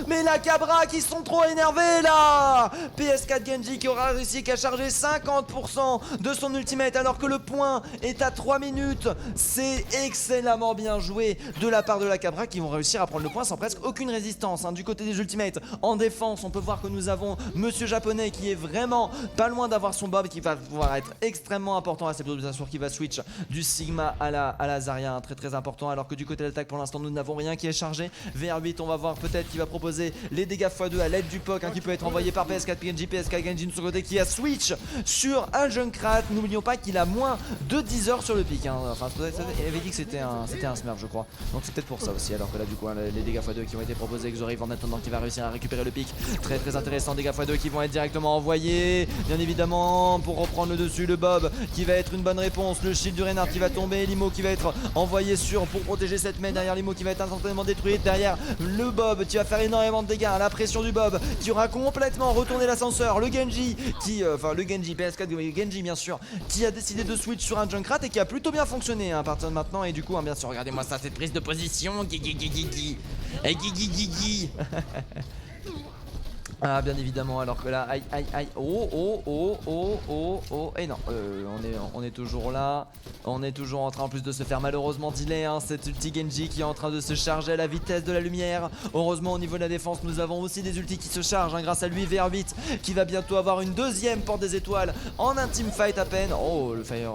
Mais la Cabra qui sont trop énervés là. PS4 Genji qui aura réussi qu'à charger 50% de son ultimate alors que le point est à 3 minutes. C'est excellemment bien joué de la part de la Cabra qui vont réussir à prendre le point sans presque aucune résistance hein. Du côté des ultimates en défense on peut voir que nous avons monsieur japonais qui est vraiment pas loin d'avoir son bob, qui va pouvoir être extrêmement important à cette position, qui va switch du Sigma à la Zarya, très important, alors que du côté de l'attaque pour l'instant nous n'avons rien qui est chargé. VR8 on va voir peut-être qu'il va proposer les dégâts x2 à l'aide du POC hein, qui peut être envoyé par PS4 Genji. PS4 Genji de son côté qui a switch sur un Junkrat. N'oublions pas qu'il a moins de 10 heures sur le pic hein. Enfin il avait dit que c'était un smurf je crois, donc c'est peut-être pour ça aussi, alors que là du coup hein, les dégâts x2 qui ont été proposés. Xoriv en attendant qui va réussir à récupérer récupérer le pic. Très très intéressant, dégâts x2 qui vont être directement envoyés. Bien évidemment, pour reprendre le dessus, le Bob qui va être une bonne réponse. Le shield du Reinhardt qui va tomber. Limo qui va être envoyé pour protéger cette main. Derrière Limo qui va être instantanément détruite. Derrière le Bob qui va faire énormément de dégâts. La pression du Bob qui aura complètement retourné l'ascenseur. Le Genji qui, enfin le Genji, PS4 Genji bien sûr, qui a décidé de switch sur un Junkrat et qui a plutôt bien fonctionné à partir de maintenant. Et du coup, bien sûr, regardez-moi ça, cette prise de position. Gigi. Et Gigi. Ah bien évidemment, alors que là, aïe, et non, on est toujours là, on est toujours en train en plus de se faire malheureusement delay, hein, cet ulti Genji qui est en train de se charger à la vitesse de la lumière. Heureusement au niveau de la défense, nous avons aussi des ultis qui se chargent, hein, grâce à lui, VR8 qui va bientôt avoir une deuxième porte des étoiles en un teamfight à peine. Oh, le Fire,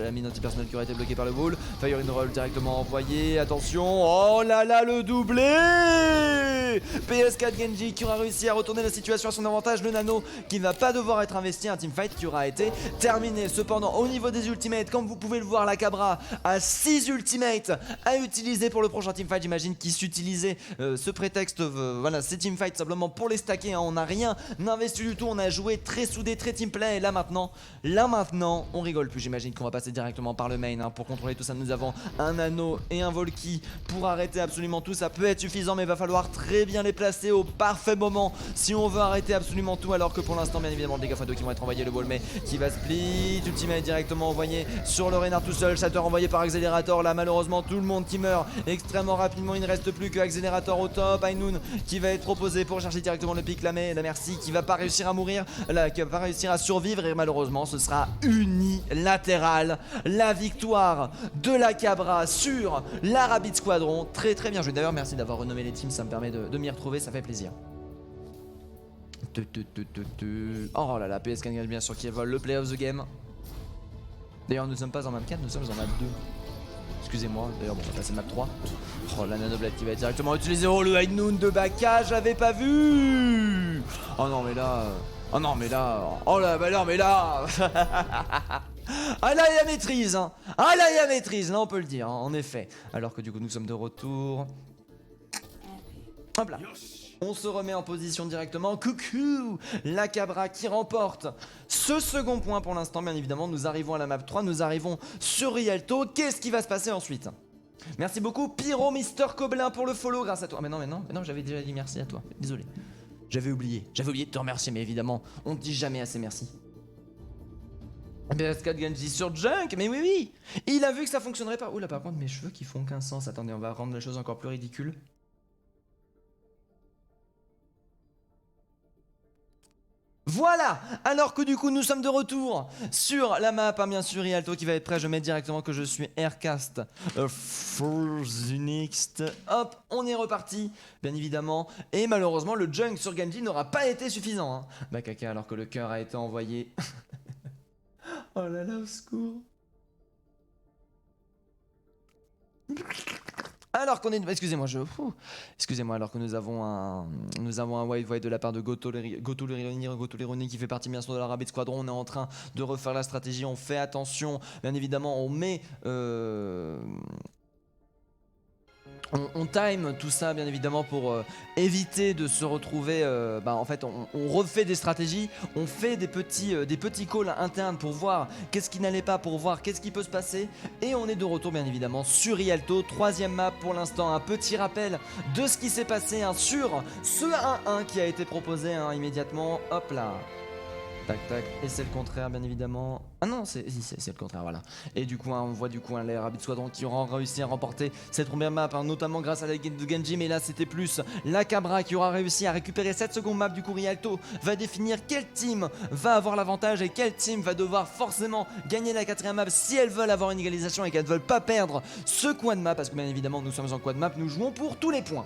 la mine anti-personnel qui aurait été bloquée par le wall, Fire in roll directement envoyé, attention, oh là là, le doublé PS4 Genji qui aura réussi à retourner la situation à son avantage, le nano qui ne va pas devoir être investi, un teamfight qui aura été terminé. Cependant au niveau des ultimates, comme vous pouvez le voir, la Cabra a 6 ultimates à utiliser pour le prochain teamfight. J'imagine qu'ils s'utilisaient ce prétexte, voilà, ces teamfights simplement pour les stacker, hein. On n'a rien investi du tout, on a joué très soudé, très teamplay, et là maintenant on rigole plus. J'imagine qu'on va passer directement par le main, hein, pour contrôler tout ça. Nous avons un nano et un Volky pour arrêter absolument tout. Ça peut être suffisant, mais il va falloir très bien les placer au parfait moment si on veut arrêter absolument tout, alors que pour l'instant bien évidemment le dégâts x2 qui vont être envoyés, le ball mais qui va split, ultimate directement envoyé sur le Reinhardt tout seul, Shatter envoyé par Accelerator. Là malheureusement tout le monde qui meurt extrêmement rapidement, il ne reste plus que Accelerator au top. Ainoun qui va être proposé pour chercher directement le pic, la Merci qui va pas réussir à mourir, là, qui va pas réussir à survivre, et malheureusement ce sera unilatéral, la victoire de la Cabra sur la Rabbit Squadron. Très très bien joué, d'ailleurs merci d'avoir renommé les teams, ça me permet de m'y retrouver, ça fait plaisir. Oh là là, PS4 bien sûr qui vole le play of the game. D'ailleurs nous ne sommes pas en map 4, nous sommes en map 2. Excusez-moi, d'ailleurs bon, on va passer map 3. Oh la nanoblade qui va être directement utilisée. Oh le High Noon de Baka, j'avais pas vu. Oh non mais là, oh non mais là, oh là bah non mais là. Ah là il y a maîtrise, hein. Ah là il y a maîtrise, là on peut le dire, hein, en effet. Alors que du coup nous sommes de retour. Hop là. On se remet en position directement. Coucou, la Cabra qui remporte ce second point pour l'instant. Bien évidemment, nous arrivons à la map 3. Nous arrivons sur Rialto. Qu'est-ce qui va se passer ensuite? Merci beaucoup, Pyro Mister Coblin, pour le follow. Grâce à toi. Mais non, j'avais déjà dit merci à toi. Désolé. J'avais oublié de te remercier. Mais évidemment, on ne dit jamais assez merci. PS4 Genji sur Junk, mais oui. Il a vu que ça fonctionnerait pas. Oula, par contre, mes cheveux qui font aucun sens. Attendez, on va rendre les choses encore plus ridicules. Voilà, alors que du coup nous sommes de retour sur la map, hein, bien sûr, Rialto qui va être prêt. Je mets directement que je suis Aircast for the next. Hop, on est reparti, bien évidemment. Et malheureusement le junk sur Genji n'aura pas été suffisant, hein. Bah caca, alors que le cœur a été envoyé. Oh là là, au secours. Alors qu'on est, excusez-moi, alors que nous avons un white white de la part de Gotoleroni qui fait partie bien sûr de la Rabbit Squadron. On est en train de refaire la stratégie, on fait attention, bien évidemment, on met on time tout ça bien évidemment pour éviter de se retrouver, en fait on refait des stratégies, on fait des petits calls internes pour voir qu'est-ce qui n'allait pas, pour voir qu'est-ce qui peut se passer. Et on est de retour bien évidemment sur Rialto, troisième map pour l'instant. Un petit rappel de ce qui s'est passé, hein, sur ce 1-1 qui a été proposé, hein, immédiatement. Hop là. Tac tac, et c'est le contraire bien évidemment. Ah non, c'est le contraire, voilà. Et du coup, hein, on voit du coup les Rabbit Squadron qui auront réussi à remporter cette première map, hein, notamment grâce à la game de Genji. Mais là c'était plus la Cabra qui aura réussi à récupérer cette seconde map. Du coup Rialto va définir quel team va avoir l'avantage et quel team va devoir forcément gagner la quatrième map si elles veulent avoir une égalisation et qu'elles ne veulent pas perdre ce coin de map. Parce que bien évidemment nous sommes en coin de map, nous jouons pour tous les points.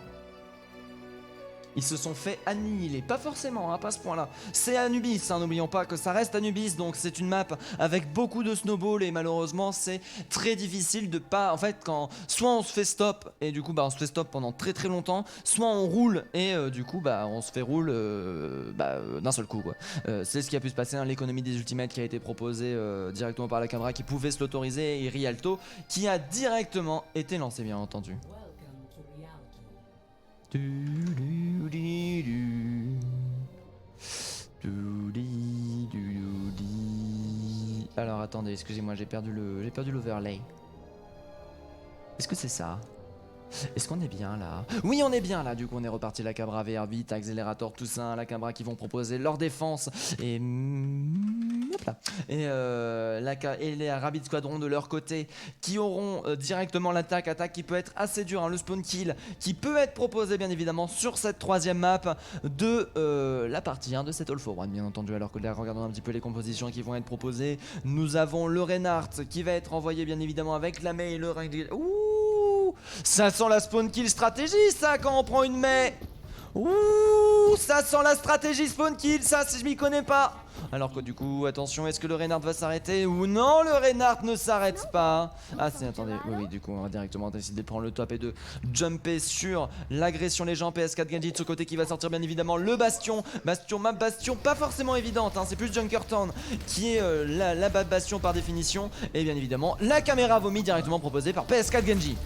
Ils se sont fait annihiler, pas forcément, hein, pas à ce point là. C'est Anubis, hein, n'oublions pas que ça reste Anubis. Donc c'est une map avec beaucoup de snowball. Et malheureusement c'est très difficile de pas, en fait, quand soit on se fait stop et du coup on se fait stop pendant très très longtemps, soit on roule et du coup on se fait roule d'un seul coup, quoi. C'est ce qui a pu se passer, hein, l'économie des ultimates qui a été proposée directement par la Cabra qui pouvait se l'autoriser, et Rialto qui a directement été lancé, bien entendu. Alors attendez, excusez-moi, j'ai perdu l'overlay. Est-ce que c'est ça? Est-ce qu'on est bien là? Oui, on est bien là. Du coup, on est reparti. La Cabra VR8, Accélérateur, tout ça. La Cabra qui vont proposer leur défense. Et hop là. Et les Rabbit Squadron de leur côté qui auront directement l'attaque. Attaque qui peut être assez dure. Hein, le spawn kill qui peut être proposé bien évidemment sur cette troisième map de la partie 1 de cette All for One. Bien entendu, alors que là, regardons un petit peu les compositions qui vont être proposées. Nous avons le Reinhardt qui va être envoyé bien évidemment avec la Mei et le Reinhardt. Ouh! Ça sent la spawn kill stratégie ça quand on prend une Mei. Ouh, ça sent la stratégie spawn kill ça, si je m'y connais pas. Alors que du coup, attention, est-ce que le Reinhardt va s'arrêter ou non? Le Reinhardt ne s'arrête pas. Ah si, attendez, oui, du coup, on va directement décider de prendre le top et de jumper sur l'agression les gens. PS4 Genji de ce côté qui va sortir bien évidemment le Bastion. Bastion pas forcément évidente, hein, c'est plus Junkertown qui est la Bastion par définition. Et bien évidemment, la caméra vomi directement proposée par PS4 Genji.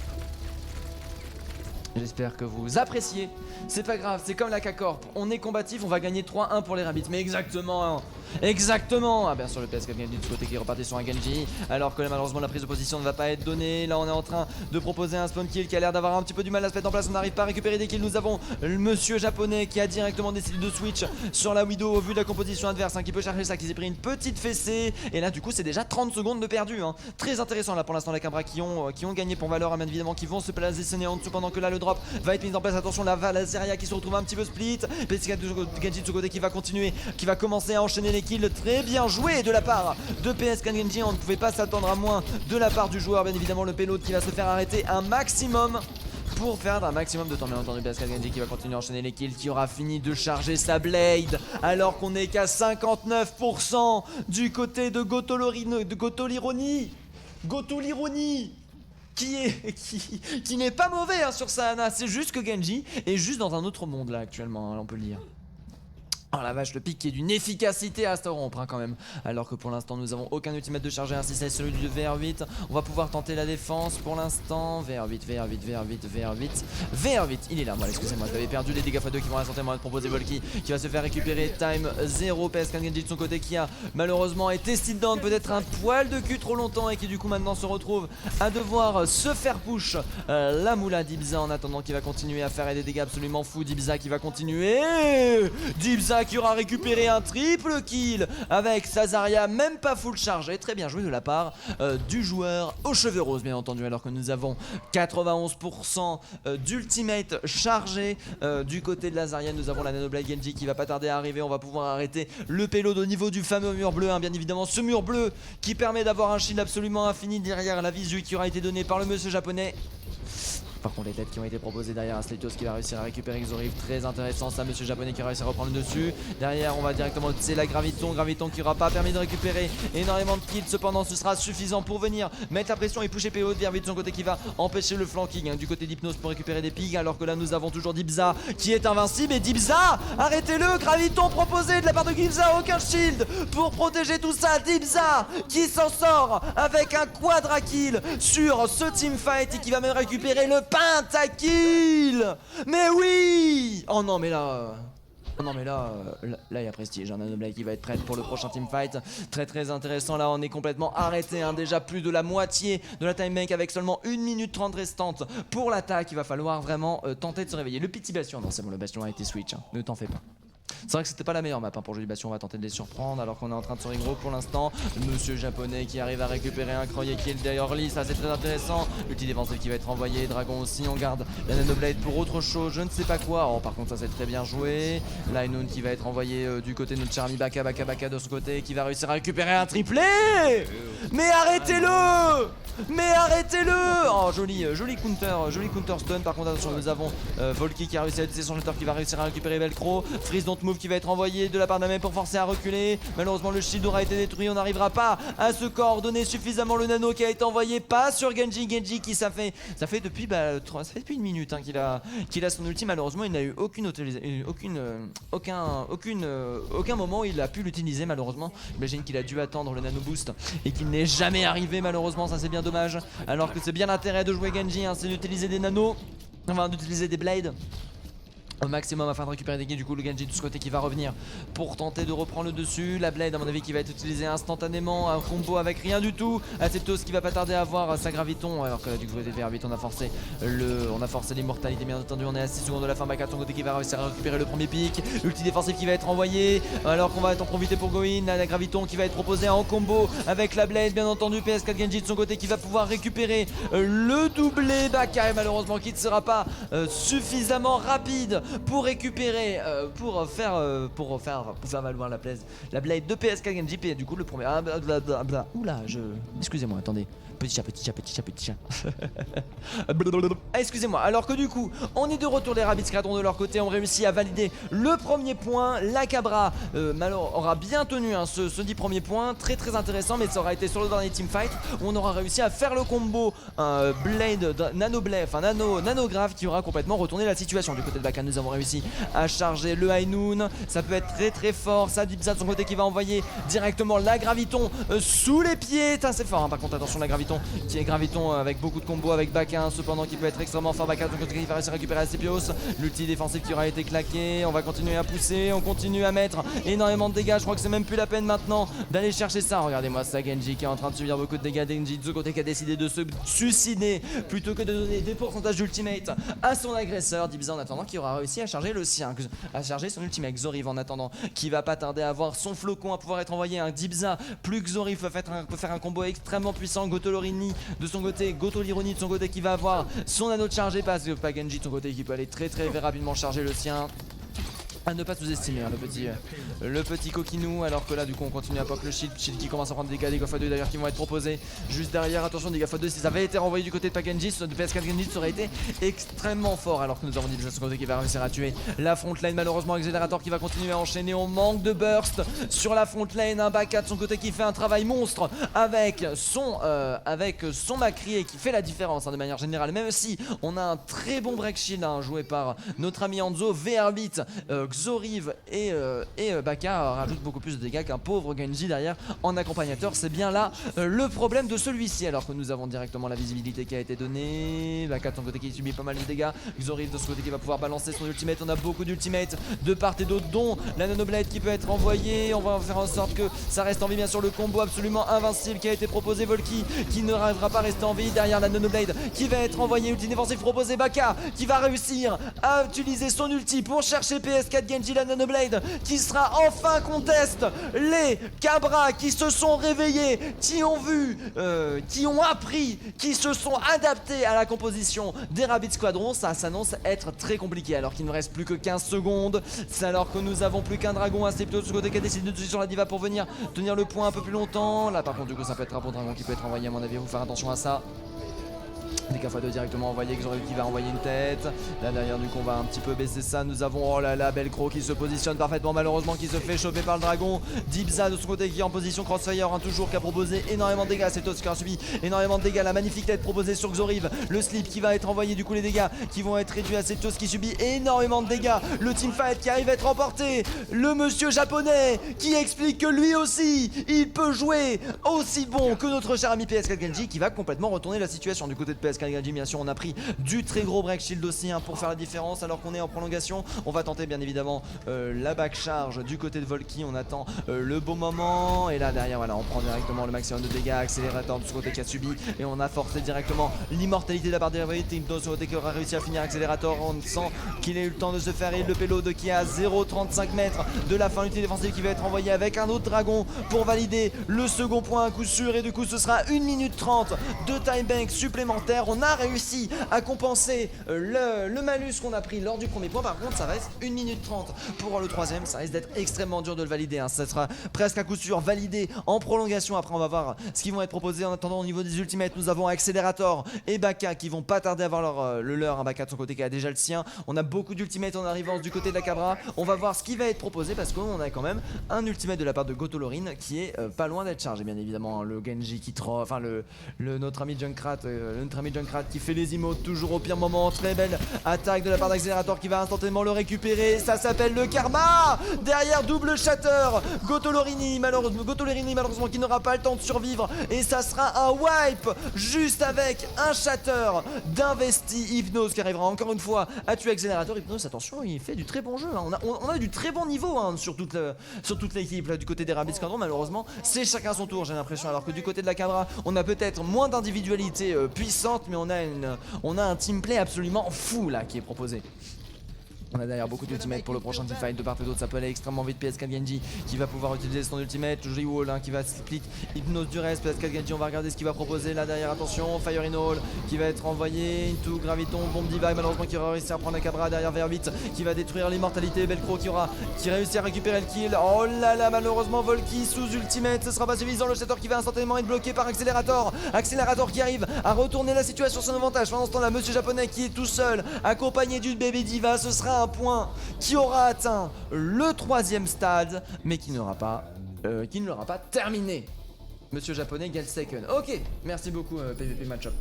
J'espère que vous appréciez. C'est pas grave, c'est comme la K-Corp. On est combatif, on va gagner 3-1 pour les Rabbits. Mais exactement, hein. Exactement. Ah bien sûr le PS4 Genji de ce côté qui est reparti sur un Genji. Alors que là, malheureusement la prise de position ne va pas être donnée. Là on est en train de proposer un spawn kill qui a l'air d'avoir un petit peu du mal à se mettre en place. On n'arrive pas à récupérer des kills. Nous avons le monsieur japonais qui a directement décidé de switch sur la Widow au vu de la composition adverse, hein, qui peut chercher ça, qui s'est pris une petite fessée. Et là du coup c'est déjà 30 secondes de perdu, hein. Très intéressant là pour l'instant les Cabra qui ont gagné pour valeur, hein, bien évidemment, qui vont se positionner en dessous pendant que là le drop va être mis en place. Attention la Valazeria qui se retrouve un petit peu split. PS4 Genji de ce côté qui va continuer, qui va commencer à enchaîner les kills. Très bien joué de la part de PS4 Genji. On ne pouvait pas s'attendre à moins de la part du joueur. Bien évidemment le payload qui va se faire arrêter un maximum pour faire un maximum de temps. Bien entendu PS4 Genji qui va continuer à enchaîner les kills, qui aura fini de charger sa blade alors qu'on est qu'à 59% du côté de Gotolironi qui n'est pas mauvais, hein, sur Sana. C'est juste que Genji est juste dans un autre monde là actuellement, hein, on peut le dire. Oh la vache, le pic qui est d'une efficacité à rompre, hein, quand même. Alors que pour l'instant nous avons aucun ultimate de charger, ainsi c'est celui du VR8. On va pouvoir tenter la défense pour l'instant. VR8, il est là. Voilà, excusez-moi, je l'avais perdu. Les dégâts x2 qui vont instantanément être proposés. Volky qui va se faire récupérer. Time 0. PS4 Genji de son côté qui a malheureusement été still down, peut-être un poil de cul trop longtemps, et qui du coup maintenant se retrouve à devoir se faire push la moula d'Ibza en attendant, qui va continuer à faire des dégâts absolument fous. D'Ibza qui va continuer. D'Ibza qui aura récupéré un triple kill avec Sazaria, même pas full chargé. Très bien joué de la part du joueur aux cheveux roses, bien entendu. Alors que nous avons 91% d'ultimate chargé du côté de Lazaria. Nous avons la Nanoblade Genji qui va pas tarder à arriver. On va pouvoir arrêter le payload au niveau du fameux mur bleu, hein, bien évidemment. Ce mur bleu qui permet d'avoir un shield absolument infini derrière la visu qui aura été donnée par le monsieur japonais. Par contre les têtes qui ont été proposées derrière, Asletos qui va réussir à récupérer Xoriv, très intéressant ça, monsieur japonais qui va réussir à reprendre le dessus. Derrière on va directement utiliser la Graviton qui aura pas permis de récupérer énormément de kills. Cependant ce sera suffisant pour venir mettre la pression et pusher PO de son côté, qui va empêcher le flanking, hein, du côté d'Hypnose pour récupérer des pigs. Alors que là nous avons toujours Dibza qui est invincible, et Dibza, arrêtez-le. Graviton proposé de la part de Dibza, aucun shield pour protéger tout ça. Dibza qui s'en sort avec un quadra kill sur ce teamfight et qui va même récupérer le pentakill. Mais oui. Oh non mais là... Oh non mais là il y a Prestige, un Nanoblade qui va être prête pour le prochain teamfight. Très intéressant, là on est complètement arrêté, hein, déjà plus de la moitié de la time bank avec seulement 1 minute 30 restante pour l'attaque. Il va falloir vraiment tenter de se réveiller. Le petit Bastion, non c'est bon, le Bastion a été switch, hein, ne t'en fais pas. C'est vrai que c'était pas la meilleure map, hein, pour jouer du Bastion. On va tenter de les surprendre alors qu'on est en train de se regrouper pour l'instant. Monsieur japonais qui arrive à récupérer un Croyer kill derrière lui, ça c'est très intéressant. L'ulti défensif qui va être envoyé. Dragon aussi, on garde la Nanoblade pour autre chose, je ne sais pas quoi. Oh par contre ça c'est très bien joué. Linoon qui va être envoyé du côté de notre Charlie Baka de ce côté, qui va réussir à récupérer un triplé. Mais arrêtez-le. Oh joli counter stun. Par contre attention, nous avons Volky qui a réussi à utiliser son jeteur, qui va réussir à récupérer Velcro. Freeze don't move qui va être envoyé de la part d'Amé pour forcer à reculer. Malheureusement le shield aura été détruit, on n'arrivera pas à se coordonner suffisamment. Le nano qui a été envoyé, pas sur Genji qui ça fait depuis depuis 1 minute, hein, qu'il a son ulti. Malheureusement il n'a eu aucun moment où il a pu l'utiliser, malheureusement. J'imagine qu'il a dû attendre le nano boost et qu'il n'est jamais arrivé, malheureusement. Ça c'est bien dommage, alors que c'est bien l'intérêt de jouer Genji, hein, c'est d'utiliser des nanos, enfin d'utiliser des blades au maximum afin de récupérer des gains. Du coup le Genji de ce côté qui va revenir pour tenter de reprendre le dessus. La Blade à mon avis qui va être utilisée instantanément, un combo avec rien du tout. Aceptos qui va pas tarder à avoir sa graviton, alors que là, du coup côté vite on a forcé l'immortalité bien entendu. On est à 6 secondes de la fin. Baka de son côté qui va réussir à récupérer le premier pic. Ulti défensif qui va être envoyé alors qu'on va en profiter pour Goin. La graviton qui va être proposée en combo avec la Blade bien entendu. PS4 Genji de son côté qui va pouvoir récupérer le doublé. Baka et malheureusement qui ne sera pas suffisamment rapide pour récupérer, pour faire valoir la Blade de PSK Genji. Et du coup le premier... Oula, excusez-moi, attendez. Petit chat. Excusez-moi, alors que du coup, on est de retour, les Rabbids Squadron de leur côté ont réussi à valider le premier point. La Cabra aura bien tenu ce 10 premiers points, très intéressant, mais ça aura été sur le dernier teamfight où on aura réussi à faire le combo Blade, Nanograve qui aura complètement retourné la situation. Du côté de Baka, nous avons réussi à charger le High Noon, ça peut être très fort. Ça, Dibza de son côté qui va envoyer directement la Graviton sous les pieds. C'est fort, hein. Par contre, attention, la Graviton qui est Graviton avec beaucoup de combos avec Baka, cependant qui peut être extrêmement fort. Baka de son côté qui va réussir à récupérer Asclepios, l'ulti défensif qui aura été claqué. On va continuer à pousser, on continue à mettre énormément de dégâts. Je crois que c'est même plus la peine maintenant d'aller chercher ça. Regardez-moi ça, Genji qui est en train de subir beaucoup de dégâts. Genji de ce côté qui a décidé de se suicider plutôt que de donner des pourcentages d'ultimate à son agresseur. Dibza en attendant qui aura réussi à charger le sien, à charger son ultimate. Xoriv en attendant qui va pas tarder à avoir son flocon à pouvoir être envoyé. Un Dibza plus Xoriv peut faire un combo extrêmement puissant. Gotolorini de son côté, Gotolironi de son côté qui va avoir son anneau de chargé, pas Genji de son côté qui peut aller très rapidement charger le sien. À ne pas sous-estimer, hein, le petit coquinou, alors que là du coup on continue à pop le shield qui commence à prendre des dégâts x2 d'ailleurs qui vont être proposés juste derrière. Attention, dégâts x2 si ça avait été renvoyé du côté de Pakenji, de PS4 Genji, ça aurait été extrêmement fort, alors que nous avons dit de son côté qui va réussir à tuer la front lane. Malheureusement Accélérateur qui va continuer à enchaîner, on manque de burst sur la front lane. Un Baka de son côté qui fait un travail monstre avec son Macri et qui fait la différence, hein, de manière générale, même si on a un très bon break shield, hein, joué par notre ami Hanzo. VR8, Xoriv et Baka rajoutent beaucoup plus de dégâts qu'un pauvre Genji derrière en accompagnateur. C'est bien là le problème de celui-ci, alors que nous avons directement la visibilité qui a été donnée. Baka de son côté qui subit pas mal de dégâts, Xoriv de ce côté qui va pouvoir balancer son ultimate. On a beaucoup d'ultimates de part et d'autre, dont la Nanoblade qui peut être envoyée. On va faire en sorte que ça reste en vie, bien sûr, le combo absolument invincible qui a été proposé. Volky qui ne arrivera pas à rester en vie derrière la Nanoblade qui va être envoyée. Ulti défensif proposé, Baka qui va réussir à utiliser son ulti pour chercher PS4 Genji. La Nanoblade qui sera enfin conteste les Cabras qui se sont réveillés, qui ont vu, qui ont appris, qui se sont adaptés à la composition des Rabbids Squadron. Ça s'annonce être très compliqué alors qu'il ne reste plus que 15 secondes. C'est alors que nous avons plus qu'un dragon, un Scepto de ce côté qui a décidé de tuer sur la diva pour venir tenir le point un peu plus longtemps. Là par contre du coup ça peut être un bon dragon qui peut être envoyé, à mon avis, il faut faire attention à ça. Dégâts x2 directement envoyé, Xoriv qui va envoyer une tête. Là derrière du coup on va un petit peu baisser ça. Nous avons, oh là là, Belcro qui se positionne parfaitement, malheureusement qui se fait choper par le dragon. Dibza de son côté qui est en position Crossfire, hein, toujours, qui a proposé énormément de dégâts. C'est Tos qui a subi énormément de dégâts. La magnifique tête proposée sur Xoriv. Le slip qui va être envoyé, du coup les dégâts qui vont être réduits à Septos qui subit énormément de dégâts. Le teamfight qui arrive à être remporté. Le monsieur japonais qui explique que lui aussi il peut jouer aussi bon que notre cher ami PS4 Genji, qui va complètement retourner la situation du côté de PS4 Genji. Bien sûr on a pris du très gros break shield aussi, hein, pour faire la différence alors qu'on est en prolongation. On va tenter bien évidemment la back charge du côté de Volky. On attend le bon moment et là derrière voilà on prend directement le maximum de dégâts. Accélérateur de ce côté qui a subi et on a forcé directement l'immortalité de la part des Team de ce côté qui aura réussi à finir. Accélérateur, on sent qu'il a eu le temps de se faire heal. Le payload qui est à 0,35 mètres de la fin, l'unité défensive qui va être envoyée avec un autre dragon pour valider le second point à coup sûr, et du coup ce sera 1 minute 30 de time bank supplémentaire. On a réussi à compenser le malus qu'on a pris lors du premier point. Par contre ça reste 1 minute 30 pour le troisième. Ça risque d'être extrêmement dur de le valider, hein. Ça sera presque à coup sûr validé en prolongation. Après on va voir ce qui vont être proposés. En attendant au niveau des ultimates, nous avons Accélérator et Baka qui vont pas tarder à avoir le leur, hein. Baka de son côté qui a déjà le sien. On a beaucoup d'ultimates en arrivant du côté de la Cabra. On va voir ce qui va être proposé parce qu'on a quand même un ultimate de la part de Gotolorin qui est pas loin d'être chargé, bien évidemment, hein. Le Genji qui notre ami Junkrat, Fury Junkrat qui fait les emotes toujours au pire moment. Très belle attaque de la part d'Accélérator qui va instantanément le récupérer. Ça s'appelle le karma. Derrière double shatter. Gotolorini malheureusement qui n'aura pas le temps de survivre. Et ça sera un wipe juste avec un shatter d'investi. Hypnose qui arrivera encore une fois à tuer Accélérator. Hypnose, attention, il fait du très bon jeu. Hein. On a du très bon niveau hein, sur toute l'équipe du côté des Rabbids Squadron. Malheureusement, c'est chacun son tour, j'ai l'impression. Alors que du côté de la Cabra, on a peut-être moins d'individualité puissante, mais on a un teamplay absolument fou là qui est proposé. On a d'ailleurs beaucoup d'ultimate pour le prochain teamfight de part et d'autre, ça peut aller extrêmement vite. PS4 Genji qui va pouvoir utiliser son ultimate, joli wall hein, qui va split Hypnose du reste. PS4 Genji, on va regarder ce qu'il va proposer là derrière. Attention, Fire in All qui va être envoyé into Graviton, bombe Diva malheureusement qui va réussir à prendre la Cabra derrière vers 8 qui va détruire l'immortalité. Velcro qui réussit à récupérer le kill. Oh là là, malheureusement Volky sous ultimate, ce sera pas suffisant. Le shatter qui va instantanément être bloqué par Accélérator. Accélérator qui arrive à retourner la situation sur son avantage. Pendant ce temps là, monsieur japonais qui est tout seul accompagné d'une bébé Diva, ce sera un point qui aura atteint le 3e stade mais qui ne l'aura pas terminé. Monsieur japonais Gal second. Ok, merci beaucoup PVP Matchup.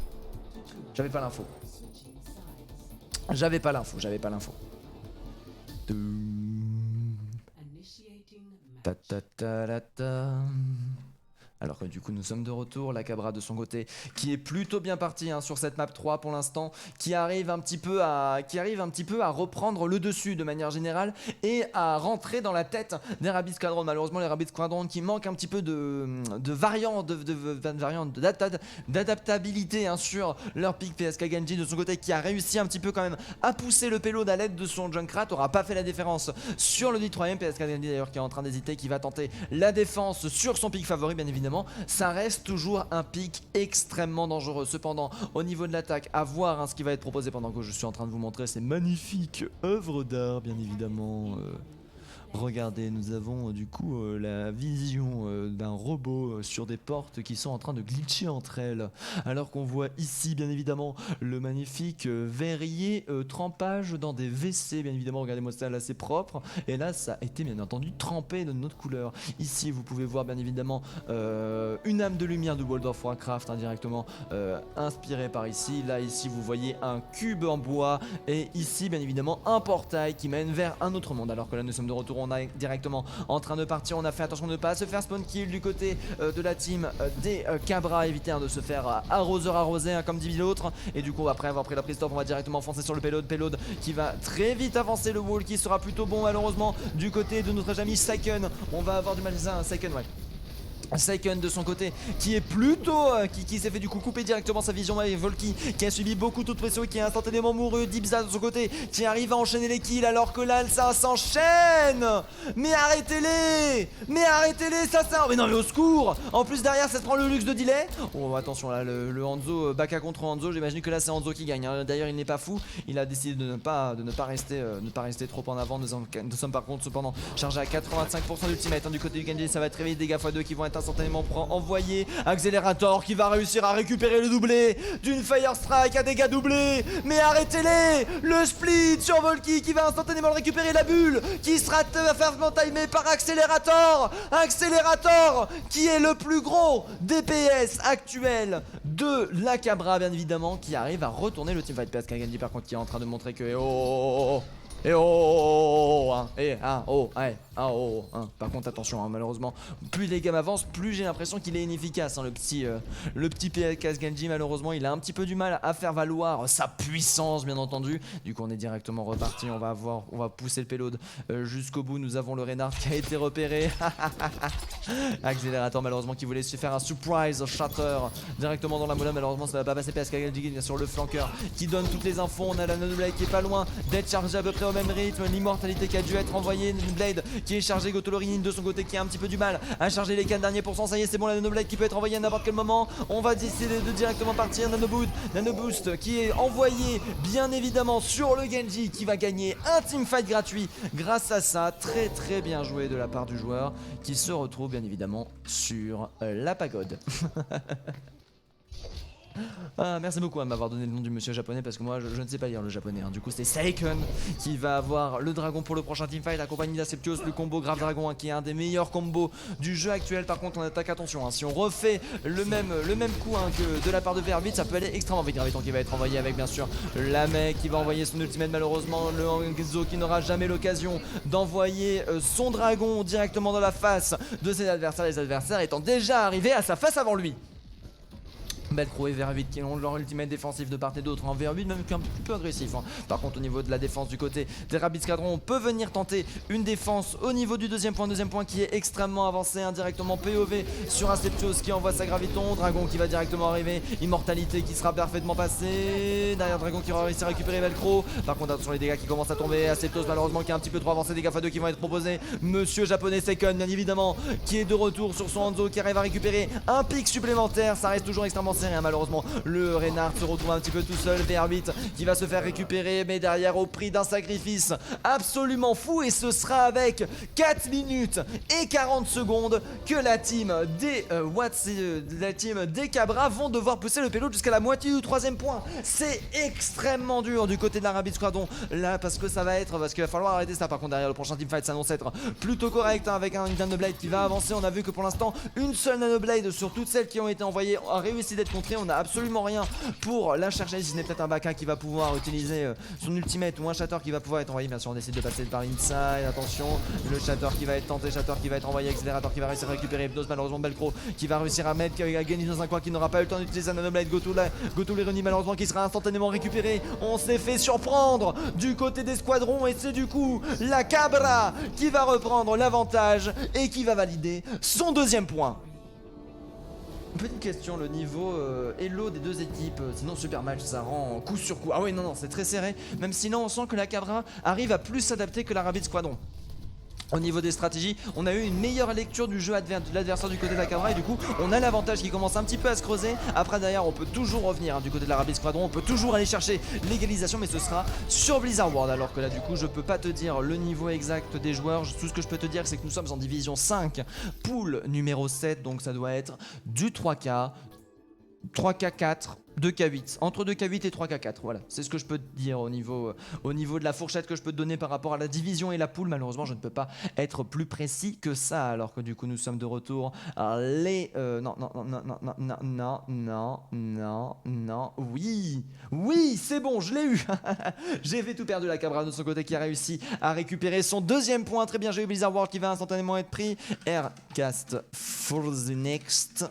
J'avais pas l'info. Ta ta ta ta ta. Alors que du coup nous sommes de retour, la Cabra de son côté qui est plutôt bien partie hein, sur cette map 3 pour l'instant, qui arrive un petit peu à reprendre le dessus de manière générale et à rentrer dans la tête des Rabbids Squadron. Malheureusement les Rabbids Squadron qui manquent un petit peu de variant, d'adaptabilité hein, sur leur pick. PSK Genji de son côté qui a réussi un petit peu quand même à pousser le payload à l'aide de son Junkrat, aura pas fait la différence sur le D3ème. PSK Genji d'ailleurs qui est en train d'hésiter, qui va tenter la défense sur son pick favori bien évidemment. Ça reste toujours un pick extrêmement dangereux. Cependant, au niveau de l'attaque, à voir hein, ce qui va être proposé pendant que je suis en train de vous montrer ces magnifiques œuvres d'art, bien évidemment. Regardez, nous avons du coup la vision d'un robot sur des portes qui sont en train de glitcher entre elles. Alors qu'on voit ici bien évidemment le magnifique verrier trempage dans des WC. Bien évidemment, regardez-moi ça, là c'est propre. Et là ça a été bien entendu trempé de notre couleur. Ici vous pouvez voir bien évidemment une âme de lumière de World of Warcraft indirectement inspirée par ici. Là ici vous voyez un cube en bois. Et ici bien évidemment un portail qui mène vers un autre monde. Alors que là nous sommes de retour, on est directement en train de partir. On a fait attention de ne pas se faire spawn kill du côté de la team des Cabra, éviter de se faire arroser hein, comme dit l'autre. Et du coup après avoir pris la prise stop, on va directement foncer sur le payload qui va très vite avancer. Le wall qui sera plutôt bon malheureusement du côté de notre ami Saiken. On va avoir du mal à Saiken, ouais. Saiken de son côté qui est plutôt qui s'est fait du coup couper directement sa vision avec Volky qui a subi beaucoup de pression et qui est instantanément mouru. Dibza de son côté qui arrive à enchaîner les kills alors que là ça s'enchaîne. Mais arrêtez-les ça mais non mais au secours. En plus derrière ça se prend le luxe de delay. Oh attention là le Hanzo Baka contre Hanzo, j'imagine que là c'est Hanzo qui gagne hein. D'ailleurs il n'est pas fou, il a décidé de ne pas rester trop en avant. Nous sommes par contre cependant chargés à 85% d'ultimate hein, du côté du Genji. Ça va être très vite, dégâts x2 qui vont être instantanément envoyé. Accélérator qui va réussir à récupérer le doublé d'une Fire Strike à dégâts doublés. Mais arrêtez-les. Le split sur Volky qui va instantanément récupérer la bulle qui sera parfaitement timé par Accélérator. Accélérator qui est le plus gros DPS actuel de la Cabra bien évidemment, qui arrive à retourner le teamfight. PSK Genji par contre qui est en train de montrer que Par contre attention hein, malheureusement plus les gammes avancent, plus j'ai l'impression qu'il est inefficace hein, le petit PSK Genji. Malheureusement il a un petit peu du mal à faire valoir sa puissance bien entendu. Du coup on est directement reparti, on va pousser le payload jusqu'au bout. Nous avons le Reinhardt qui a été repéré. Accélérator malheureusement qui voulait se faire un surprise shatter directement dans la moula. Malheureusement ça va pas passer. PSK Genji sur le flanqueur qui donne toutes les infos. On a la Nanoblade qui est pas loin d'être chargée à peu près au même rythme. L'immortalité qui a dû être envoyée. Une Blade qui est chargée. Gotolorini de son côté qui a un petit peu du mal à charger les 4 derniers pourcents. Ça y est c'est bon, la Nanoblade qui peut être envoyée à n'importe quel moment. On va décider de directement partir. Nanoboost qui est envoyé bien évidemment sur le Genji qui va gagner un teamfight gratuit grâce à ça. Très très bien joué de la part du joueur qui se retrouve bien évidemment sur la pagode. Ah, merci beaucoup de m'avoir donné le nom du monsieur japonais parce que moi je ne sais pas lire le japonais. Du coup c'est Seiken qui va avoir le dragon pour le prochain teamfight accompagné d'Aseptios, le combo grave dragon qui est un des meilleurs combos du jeu actuel. Par contre on attaque, attention, si on refait le même coup que de la part de Verbit, ça peut aller extrêmement vite. Graviton qui va être envoyé avec bien sûr la mec qui va envoyer son ultimate, malheureusement le Hanzo qui n'aura jamais l'occasion d'envoyer son dragon directement dans la face de ses adversaires, les adversaires étant déjà arrivés à sa face avant lui. Velcro et Verbit qui ont leur ultimate défensif de part et d'autre. Verbit même un petit peu agressif. Par contre au niveau de la défense du côté des Rabid Squadron, on peut venir tenter une défense au niveau du deuxième point qui est extrêmement avancé. Directement POV sur Aseptios qui envoie sa Graviton. Dragon qui va directement arriver. Immortalité qui sera parfaitement passée. Derrière Dragon qui aura réussi à récupérer Velcro. Par contre attention les dégâts qui commencent à tomber. Aseptios malheureusement qui est un petit peu trop avancé. Dégâts x2 qui vont être proposés. Monsieur japonais Seiken bien évidemment qui est de retour sur son Hanzo, qui arrive à récupérer un pic supplémentaire. Ça reste toujours extrêmement serré. Malheureusement le Reynard se retrouve un petit peu tout seul. Verbit qui va se faire récupérer, mais derrière au prix d'un sacrifice absolument fou, et ce sera avec 4 minutes et 40 secondes que la team des Cabra vont devoir pousser le payload jusqu'à la moitié du troisième point. C'est extrêmement dur du côté de la Rabid Squadron là parce qu'il va falloir arrêter ça. Par contre derrière le prochain teamfight s'annonce être plutôt correct avec une Nanoblade qui va avancer. On a vu que pour l'instant une seule Nanoblade sur toutes celles qui ont été envoyées a réussi d'être contrée. On n'a absolument rien pour la chercher, si ce n'est peut-être un Baka qui va pouvoir utiliser son ultimate ou un Shatter qui va pouvoir être envoyé. Bien sûr on décide de passer par inside, attention le Shatter qui va être tenté, Shatter qui va être envoyé, accélérateur qui va réussir à récupérer Hypnose, malheureusement Velcro qui va réussir à mettre Gagné dans un coin qui n'aura pas eu le temps d'utiliser sa Nanoblade. Goto l'Ironie malheureusement qui sera instantanément récupéré. On s'est fait surprendre du côté des squadrons et c'est du coup la Cabra qui va reprendre l'avantage et qui va valider son deuxième point. Petite question, le niveau Elo des deux équipes, sinon super match, ça rend coup sur coup. Ah oui non c'est très serré, même sinon on sent que la Cabra arrive à plus s'adapter que la Rabid Squadron. Au niveau des stratégies, on a eu une meilleure lecture du jeu de l'adversaire du côté de la Cabra et du coup on a l'avantage qui commence un petit peu à se creuser. Après derrière on peut toujours revenir du côté de la Rabid Squadron, on peut toujours aller chercher l'égalisation, mais ce sera sur Blizzard World. Alors que là du coup je peux pas te dire le niveau exact des joueurs. Tout ce que je peux te dire c'est que nous sommes en division 5, pool numéro 7, donc ça doit être du 3K, 3K4, 2K8, entre 2K8 et 3K4, voilà, c'est ce que je peux te dire au niveau de la fourchette que je peux te donner par rapport à la division et la poule. Malheureusement je ne peux pas être plus précis que ça, alors que du coup nous sommes de retour oui c'est bon, je l'ai eu. J'ai fait tout perdre. La Cabra de son côté qui a réussi à récupérer son deuxième point, très bien. J'ai eu Blizzard World qui va instantanément être pris. Aircast for the next.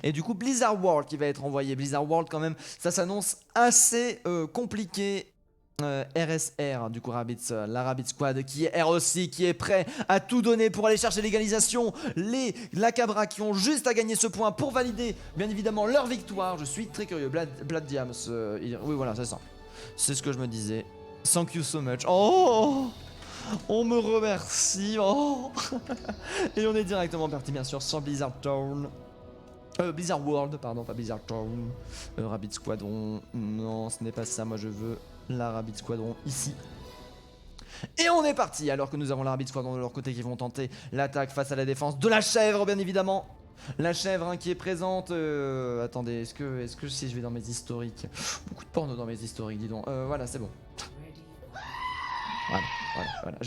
Et du coup Blizzard World qui va être envoyé. Blizzard World quand même, ça s'annonce assez compliqué. RSR du coup la Rabid Squad qui est R aussi, qui est prêt à tout donner pour aller chercher l'égalisation. La Cabra qui ont juste à gagner ce point pour valider bien évidemment leur victoire. Je suis très curieux. Blood Diams, oui voilà c'est ça, c'est ce que je me disais. Thank you so much. Oh, on me remercie. Oh. Et on est directement parti bien sûr sur Blizzard Town. Blizzard World, pardon, pas Blizzard Town. Rabid Squadron, non, ce n'est pas ça. Moi, je veux la Rabid Squadron ici. Et on est parti, alors que nous avons la Rabid Squadron de leur côté qui vont tenter l'attaque face à la défense de la chèvre, bien évidemment. La chèvre qui est présente. Attendez, est-ce que si je vais dans mes historiques, beaucoup de porno dans mes historiques, dis donc. Voilà, c'est bon. Voilà.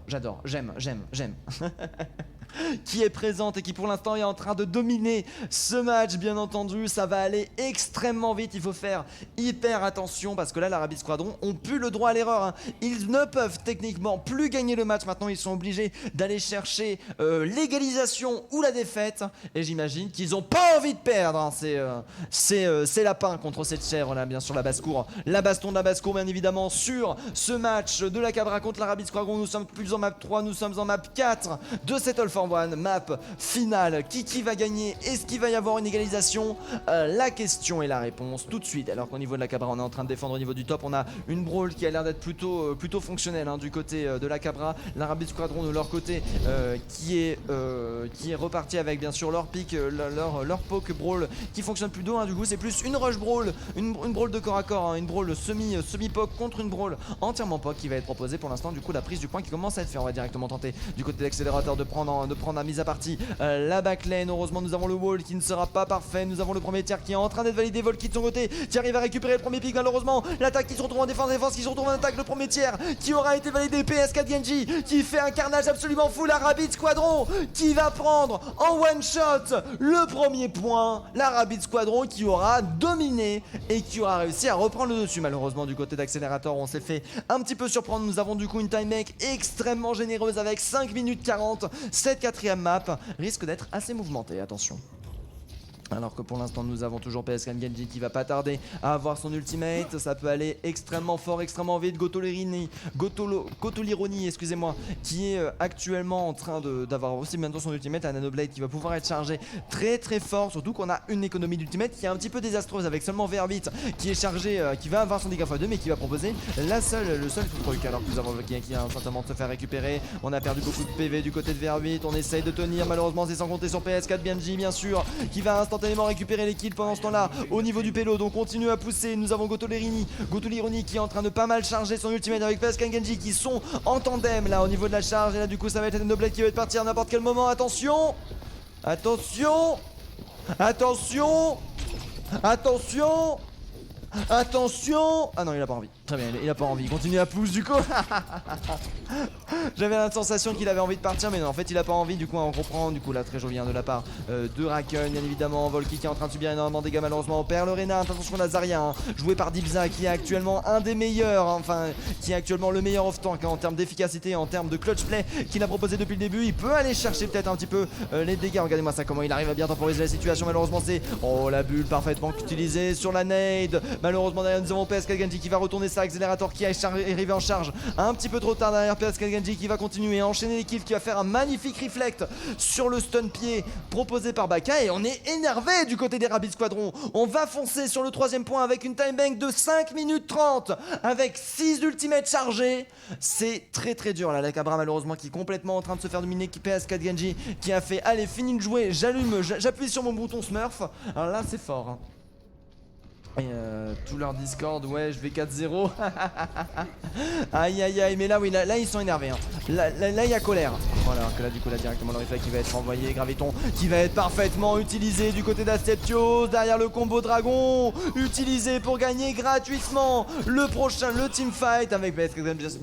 J'adore, j'aime. Qui est présente et qui pour l'instant est en train de dominer ce match. Bien entendu ça va aller extrêmement vite, il faut faire hyper attention parce que là la Rabid Squadron ont plus le droit à l'erreur. Ils ne peuvent techniquement plus gagner le match. Maintenant ils sont obligés d'aller chercher l'égalisation ou la défaite, et j'imagine qu'ils ont pas envie de perdre ces lapins contre cette chèvre là. Bien sûr la basse-cour, la baston de la basse-cour bien évidemment sur ce match de la Cabra contre la Rabid Squadron. Nous sommes plus en map 3, nous sommes en map 4 de cette All for One, map finale. Qui va gagner? Est-ce qu'il va y avoir une égalisation? La question et la réponse tout de suite. Alors qu'au niveau de la Cabra on est en train de défendre au niveau du top. On a une Brawl qui a l'air d'être plutôt fonctionnelle du côté de la Cabra. La Rabid Squadron de leur côté qui est reparti avec bien sûr leur pick, leur poke Brawl qui fonctionne plutôt. Du coup c'est plus une rush Brawl, une Brawl de corps à corps, une Brawl semi-poke contre une Brawl entièrement poke qui va être proposée pour l'instant. Du coup la prise du point qui commence à être fait. On va directement tenter du côté de l'accélérateur de prendre de prendre à mise à partie la backlane. Heureusement nous avons le wall qui ne sera pas parfait. Nous avons le premier tiers qui est en train d'être validé. Volki de son côté qui arrive à récupérer le premier pick. Malheureusement l'attaque qui se retrouve en défense qui se retrouve en attaque. Le premier tiers qui aura été validé. PS4 Genji qui fait un carnage absolument fou. La Rabid Squadron qui va prendre en one shot le premier point. La Rabid Squadron qui aura dominé et qui aura réussi à reprendre le dessus. Malheureusement du côté d'Accélérateur on s'est fait un petit peu surprendre. Nous avons du coup une time make extrêmement généreuse avec 5 minutes 40. Cette quatrième map risque d'être assez mouvementée, attention. Alors que pour l'instant nous avons toujours PS4 Genji qui va pas tarder à avoir son ultimate. Ça peut aller extrêmement fort, extrêmement vite. Gotolironi, excusez-moi, qui est actuellement en train d'avoir aussi bientôt son ultimate. La Nanoblade qui va pouvoir être chargée très très fort. Surtout qu'on a une économie d'ultimate qui est un petit peu désastreuse avec seulement VR8 qui est chargé, qui va avoir son dégât x2 mais qui va proposer le seul truc. Alors que nous avons Volki qui a certainement de se faire récupérer. On a perdu beaucoup de PV du côté de VR8. On essaye de tenir, malheureusement c'est sans compter sur PS4 Genji bien sûr qui va instantanément récupérer les kills pendant ce temps là au niveau du pélo. Donc continue à pousser. Nous avons Gotolironi qui est en train de pas mal charger son ultimate avec PS4 Genji qui sont en tandem là au niveau de la charge. Et là du coup ça va être la Nanoblade qui va être partir à n'importe quel moment. Attention, attention, attention, attention, attention. Ah non il a pas envie. Très bien, il a pas envie, il continue à pousser du coup. J'avais la sensation qu'il avait envie de partir mais non en fait il a pas envie. Du coup on comprend du coup là très jovial de la part de Raken bien évidemment. Volki qui est en train de subir énormément de dégâts malheureusement. On perd le Reinhardt, attention la Zarya hein, joué par Dibza qui est actuellement un des meilleurs hein, enfin qui est actuellement le meilleur off-tank hein, en termes d'efficacité, en termes de clutch play qu'il a proposé depuis le début. Il peut aller chercher peut-être un petit peu les dégâts. Regardez-moi ça comment il arrive à bien temporiser la situation. Malheureusement c'est la bulle parfaitement utilisée sur la nade. Malheureusement derrière nous avons PS4 Genji qui va retourner ça. Accélérateur qui est arrivé en charge un petit peu trop tard derrière PS4 Genji qui va continuer à enchaîner les kills, qui va faire un magnifique reflect sur le stun pied proposé par Baka. Et on est énervé du côté des Rabid Squadron. On va foncer sur le troisième point avec une time bank de 5 minutes 30 avec 6 ultimates chargés. C'est très très dur là. La Cabra malheureusement qui est complètement en train de se faire dominer. Qui PS4 Genji qui a fait allez fini de jouer, j'allume, j'appuie sur mon bouton Smurf. Alors là c'est fort hein. Et tout leur Discord, ouais je vais 4-0. Aïe aïe aïe, mais là oui, là ils sont énervés hein. Là il y a colère. Voilà, que là du coup là directement le reflex qui va être envoyé. Graviton qui va être parfaitement utilisé du côté d'Asclepios. Derrière le combo dragon utilisé pour gagner gratuitement le prochain, le teamfight avec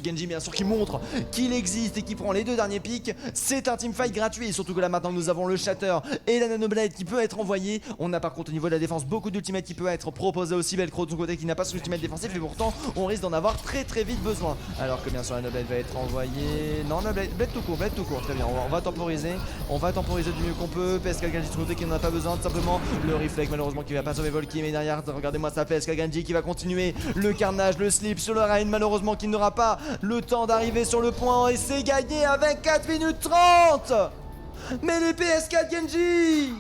Genji bien sûr qui montre qu'il existe et qui prend les deux derniers pics. C'est un teamfight gratuit et surtout que là maintenant nous avons le Shatter et la Nanoblade qui peut être envoyée. On a par contre au niveau de la défense beaucoup d'ultimates qui peut être proposé aussi. Velcro de son côté qui n'a pas son ultimate défensif et pourtant on risque d'en avoir très très vite besoin. Alors que bien sûr la Nanoblade va être envoyée. Non la blade tout court, très bien, on va temporiser. On va temporiser du mieux qu'on peut. PS4 Genji de son côté qui n'en a pas besoin tout simplement. Le reflex malheureusement qui va pas sauver Volki mais derrière regardez-moi ça, PS4 Genji qui va continuer le carnage, le slip sur le Rain malheureusement qui n'aura pas le temps d'arriver sur le point et c'est gagné avec 4 minutes 30. Mais les PS4 Genji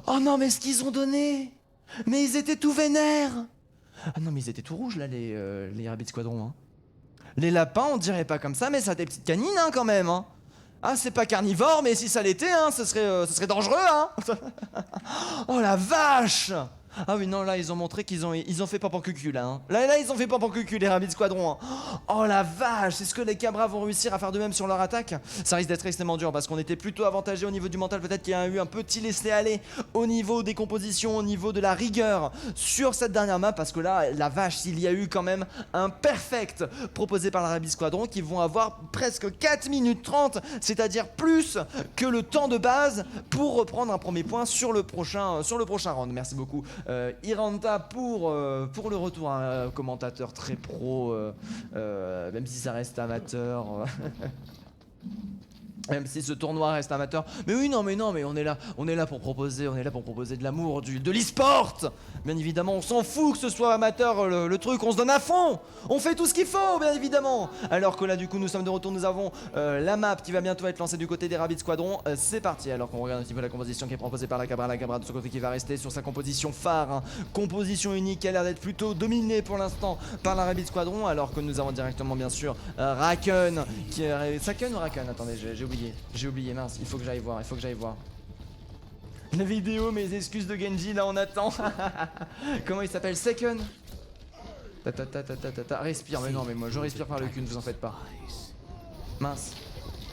Oh non mais ce qu'ils ont donné. Mais ils étaient tout vénères. Ah non mais ils étaient tout rouges là les Rabid Squadron hein. Les lapins on dirait pas comme ça mais ça a des petites canines hein quand même hein. Ah c'est pas carnivore mais si ça l'était hein ce serait dangereux hein. Oh la vache. Ah oui non là ils ont montré qu'ils ont fait pampan-cucu là hein. Là ils ont fait pampan-cucu les Rabid Squadron hein. Oh la vache. Est-ce que les Cabras vont réussir à faire de même sur leur attaque? Ça risque d'être extrêmement dur parce qu'on était plutôt avantagé au niveau du mental. Peut-être qu'il y a eu un petit laisser-aller au niveau des compositions, au niveau de la rigueur sur cette dernière map. Parce que là la vache s'il y a eu quand même un perfect proposé par la Rabid Squadron qui vont avoir presque 4 minutes 30. C'est-à-dire plus que le temps de base pour reprendre un premier point sur le prochain round. Merci beaucoup Iranta pour le retour, un commentateur très pro, même si ça reste amateur. Même si ce tournoi reste amateur. Mais oui, non, mais on est là pour proposer de l'amour, de l'e-sport. Bien évidemment, on s'en fout que ce soit amateur le truc, on se donne à fond. On fait tout ce qu'il faut, bien évidemment. Alors que là, du coup, nous sommes de retour, nous avons la map qui va bientôt être lancée du côté des Rabid Squadron. C'est parti, alors qu'on regarde un petit peu la composition qui est proposée par la Cabra de ce côté qui va rester sur sa composition phare. Hein. Composition unique qui a l'air d'être plutôt dominée pour l'instant par la Rabid Squadron. Alors que nous avons directement, bien sûr, Raken qui est... Saken ou Raken? Attendez, j'ai oublié, mince, il faut que j'aille voir. La vidéo, mes excuses de Genji, là on attend. Comment il s'appelle? Second. Respire, mais non, mais moi je respire par le cul, ne vous en faites pas. Mince.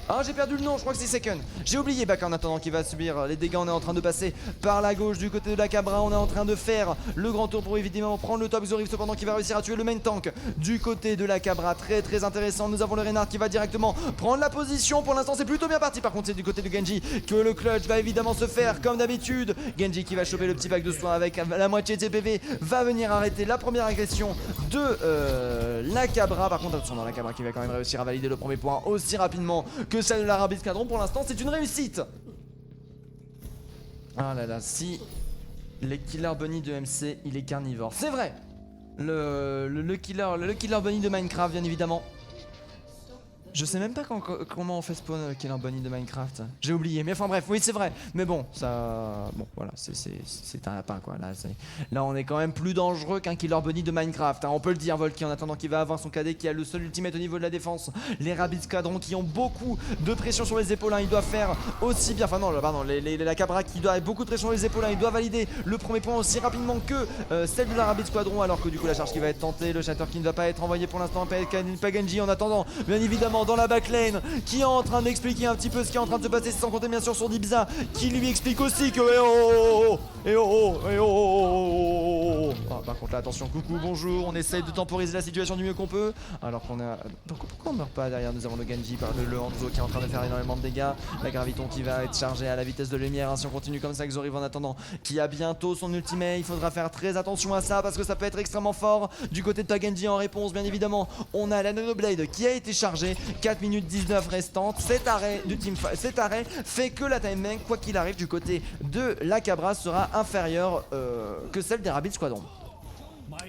Ah, j'ai perdu le nom, je crois que c'est Second. J'ai oublié Baka en attendant qu'il va subir les dégâts. On est en train de passer par la gauche du côté de la Cabra. On est en train de faire le grand tour pour évidemment prendre le top. Xoriv cependant qui va réussir à tuer le main tank du côté de la Cabra. Très intéressant. Nous avons le Reinhardt qui va directement prendre la position. Pour l'instant c'est plutôt bien parti. Par contre c'est du côté de Genji que le clutch va évidemment se faire comme d'habitude. Genji qui va choper le petit pack de soins avec la moitié de ses PV. Va venir arrêter la première agression de la Cabra. Par contre attention dans la Cabra qui va quand même réussir à valider le premier point aussi rapidement que celle de l'Arabie Squadron. Pour l'instant c'est une réussite. Ah là là, si les killer bunny de MC il est carnivore, c'est vrai. Le killer bunny de Minecraft bien évidemment. Je sais même pas comment on fait spawn Killer Bunny de Minecraft. J'ai oublié, mais enfin bref, oui c'est vrai. Mais bon, ça... Bon voilà, c'est un lapin quoi. Là on est quand même plus dangereux qu'un Killer Bunny de Minecraft, hein. On peut le dire, Volky en attendant qu'il va avoir son cadet qui a le seul ultimate au niveau de la défense. Les Rabid Squadron qui ont beaucoup de pression sur les épaules, hein. Ils doivent faire aussi bien... Enfin non, pardon, la Cabra qui doit avoir beaucoup de pression sur les épaules, hein. Il doit valider le premier point aussi rapidement que celle de la Rabid Squadron. Alors que du coup la charge qui va être tentée, le Shatter qui ne va pas être envoyé pour l'instant, pas Genji en attendant, bien évidemment dans la backlane qui est en train d'expliquer un petit peu ce qui est en train de se passer, sans compter bien sûr sur Dibza qui lui explique aussi que par contre là attention, coucou, bonjour, on essaye de temporiser la situation du mieux qu'on peut alors qu'on a... Pourquoi on meurt pas derrière? Nous avons le Genji par le Hanzo qui est en train de faire énormément de dégâts, la Graviton qui va être chargée à la vitesse de lumière, hein. Si on continue comme ça, Xoriv en attendant qui a bientôt son ultimate, il faudra faire très attention à ça parce que ça peut être extrêmement fort du côté de Pagenji. En réponse bien évidemment on a la Nanoblade qui a été chargée, 4 minutes 19 restantes. Cet arrêt du teamfight, cet arrêt fait que la time bank quoi qu'il arrive du côté de la Cabra sera inférieure que celle des Rabid Squadron.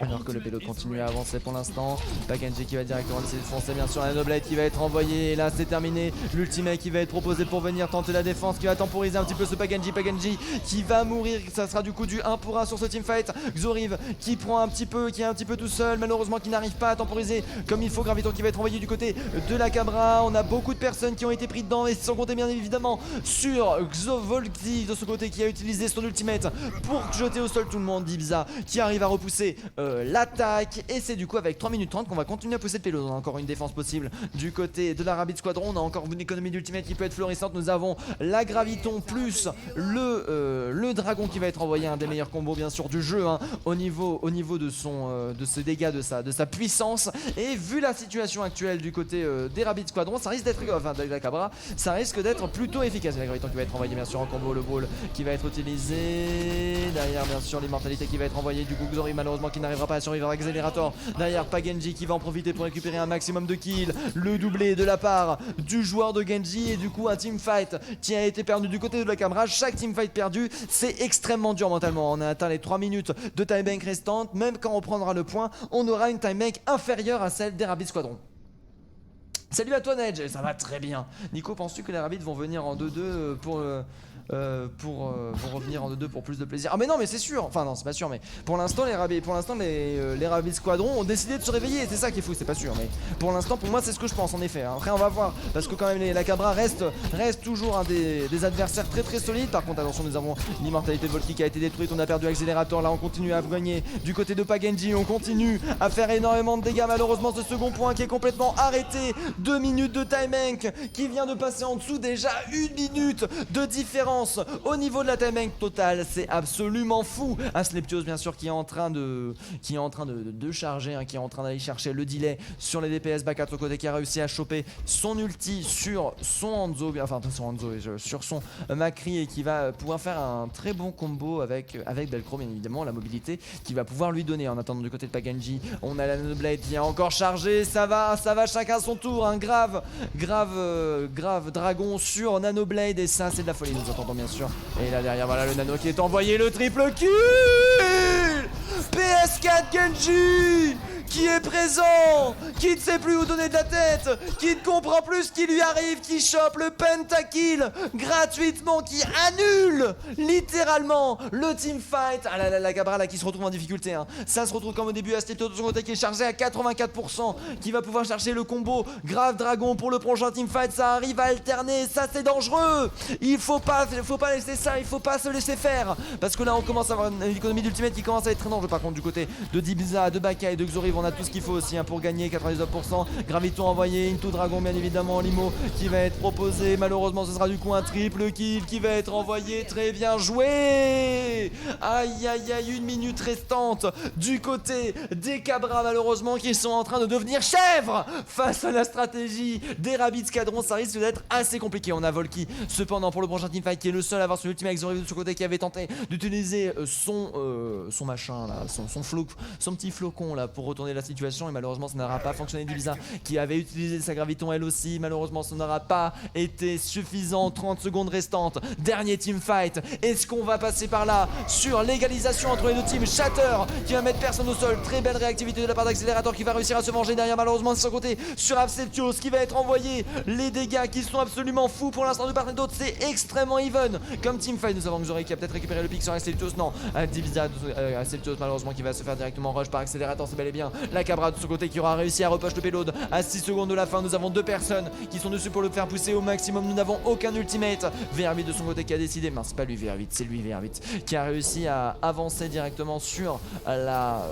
Alors que le pélo continue à avancer pour l'instant. Pagenji qui va directement essayer de foncer bien sûr, la Nanoblade qui va être envoyée. Et là c'est terminé, l'ultimate qui va être proposé pour venir tenter la défense, qui va temporiser un petit peu ce Pagenji qui va mourir. Ça sera du coup du 1 pour 1 sur ce teamfight. Xoriv qui prend un petit peu, qui est un petit peu tout seul, malheureusement qui n'arrive pas à temporiser comme il faut. Graviton qui va être envoyé du côté de la Cabra. On a beaucoup de personnes qui ont été prises dedans, et sans compter bien évidemment sur Volky de ce côté qui a utilisé son ultimate pour jeter au sol tout le monde. Dibza qui arrive à repousser l'attaque, et c'est du coup avec 3 minutes 30 qu'on va continuer à pousser le pélo. On a encore une défense possible du côté de la Rabid Squadron, on a encore une économie d'ultimate qui peut être florissante. Nous avons la Graviton plus le Dragon qui va être envoyé, un des meilleurs combos bien sûr du jeu, hein, au niveau de ses dégâts, de sa puissance. Et vu la situation actuelle du côté des Rabid Squadron, ça risque d'être, enfin de la Cabra, ça risque d'être plutôt efficace. La Graviton qui va être envoyée bien sûr en combo, le ball qui va être utilisé derrière bien sûr l'immortalité qui va être envoyée. Du coup Xoriv malheureusement qui n'arrivera pas à survivre avec Accélérateur. Derrière Pagenji qui va en profiter pour récupérer un maximum de kills. Le doublé de la part du joueur de Genji, et du coup un teamfight qui a été perdu du côté de la Cabra. Chaque teamfight perdu c'est extrêmement dur mentalement. On a atteint les 3 minutes de time bank restantes. Même quand on prendra le point, on aura une time bank inférieure à celle des Rabid Squadron. Salut à toi Nedge, ça va très bien. Nico, penses-tu que les Rabid vont venir en 2-2 pour revenir en 2-2 pour plus de plaisir? Ah mais non, mais c'est sûr, enfin non c'est pas sûr, mais pour l'instant les Rabid Squadron ont décidé de se réveiller. C'est ça qui est fou, c'est pas sûr, mais pour l'instant pour moi c'est ce que je pense en effet, hein. Après on va voir, parce que quand même la Cabra reste toujours un des adversaires très solides. Par contre attention, nous avons l'immortalité de Volky qui a été détruite, on a perdu Accélérateur. Là on continue à gagner du côté de Pagenji, on continue à faire énormément de dégâts. Malheureusement ce second point qui est complètement arrêté, 2 minutes de time bank qui vient de passer en dessous, déjà 1 minute de différence au niveau de la time bank totale, c'est absolument fou. Un Sleptios bien sûr qui est en train de charger, hein, qui est en train d'aller chercher le delay sur les DPS. Baka de l'autre côté qui a réussi à choper son ulti sur son Hanzo, enfin son Hanzo, sur son Macri, et qui va pouvoir faire un très bon combo avec Velcro bien évidemment, la mobilité qui va pouvoir lui donner. En attendant du côté de Pagenji, on a la Nanoblade qui est encore chargée, ça va chacun son tour, un grave dragon sur Nanoblade, et ça c'est de la folie, nous entendons bien sûr. Et là derrière voilà le nano qui est envoyé, le triple kill. PS4 Genji qui est présent, qui ne sait plus où donner de la tête, qui ne comprend plus ce qui lui arrive, qui chope le pentakill gratuitement, qui annule littéralement le teamfight. Ah là là, la Cabra là qui se retrouve en difficulté, hein. Ça se retrouve comme au début, Astetto de son côté qui est chargé à 84%, qui va pouvoir chercher le combo Grave Dragon pour le prochain teamfight. Ça arrive à alterner, ça c'est dangereux. Il faut pas laisser ça, il faut pas se laisser faire, parce que là on commence à avoir une économie d'ultimate qui commence à être très dangereuse. Par contre du côté de Dibiza, de Baka et de Xoriv, on a tout ce qu'il faut aussi, hein, pour gagner. 99%, Graviton envoyé, Into Dragon bien évidemment, Limo qui va être proposé. Malheureusement ce sera du coup un triple kill qui va être envoyé. Très bien joué. Aïe aïe aïe, 1 minute restante du côté des Cabras malheureusement, qui sont en train de devenir chèvres face à la stratégie des Rabbids Squadron. Ça risque d'être assez compliqué. On a Volky cependant pour le prochain teamfight, qui est le seul à avoir son ultimate. Xoriv de son côté qui avait tenté d'utiliser son machin là, son petit flocon là pour retourner la situation, et malheureusement ça n'aura pas fonctionné. Dibiza qui avait utilisé sa Graviton elle aussi, malheureusement ça n'aura pas été suffisant. 30 secondes restantes, dernier teamfight. Est-ce qu'on va passer par là sur l'égalisation entre les deux teams? Shatter qui va mettre personne au sol, très belle réactivité de la part d'Accélérateur qui va réussir à se venger derrière, malheureusement de son côté sur Abceptios qui va être envoyé. Les dégâts qui sont absolument fous pour l'instant de part et d'autre, c'est extrêmement even comme teamfight. Nous avons Xoriv qui a peut-être récupéré le pic sur Abceptios, non, Dibiza, Abceptios malheureusement qui va se faire directement rush par Accélérateur. C'est bel et bien la Cabra de ce côté qui aura réussi à repush le payload à 6 secondes de la fin. Nous avons deux personnes qui sont dessus pour le faire pousser au maximum. Nous n'avons aucun ultimate. VR8 de son côté qui a décidé, mince, c'est pas lui VR8, c'est lui VR8 qui a réussi à avancer directement sur la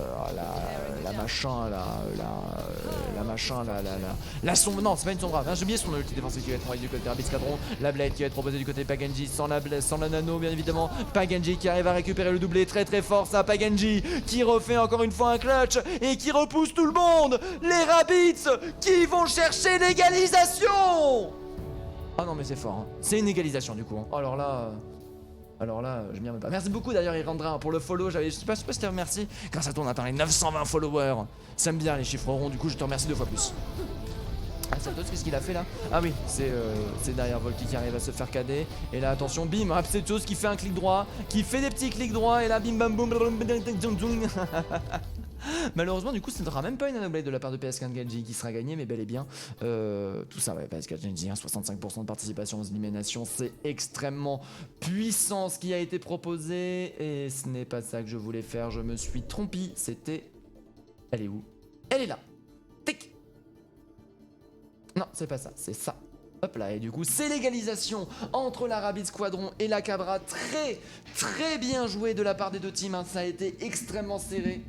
sombre, non c'est pas une sombre, hein, j'ai oublié son ulti défensif qui va être envoyé du côté Rabbids Squadron. La blade qui va être proposée du côté Paganji sans la blade, sans la nano bien évidemment. Paganji qui arrive à récupérer le doublé très très fort, ça. Paganji qui refait encore une fois un clutch et qui repousse tout le monde. Les Rabbids qui vont chercher l'égalisation. Ah non mais c'est fort, hein. C'est une égalisation du coup, hein. Alors là, je m'y remets pas. Merci beaucoup d'ailleurs Irandra pour le follow. Je sais pas si je te remercie. Grâce à toi on atteint les 920 followers. Ça me bien les chiffres ronds, du coup je te remercie 2 fois plus. Ah, Abceptios, qu'est-ce qu'il a fait là? Ah oui, c'est derrière Volky qui arrive à se faire cader. Et là attention, bim, Abceptios qui fait un clic droit, qui fait des petits clics droits. Et là bim bam boum. Malheureusement du coup ce ne sera même pas une Nanoblade de la part de PSK Genji qui sera gagné, mais bel et bien tout ça, ouais, PSK Genji, hein, 65% de participation aux éliminations, c'est extrêmement puissant ce qui a été proposé. Et ce n'est pas ça que je voulais faire, je me suis trompé, c'était... Elle est où? Elle est là. Tic. Non, c'est pas ça, c'est ça. Hop là, et du coup c'est l'égalisation entre la Rabbids Squadron et la Cabra. Très très bien joué de la part des deux teams, hein. Ça a été extrêmement serré.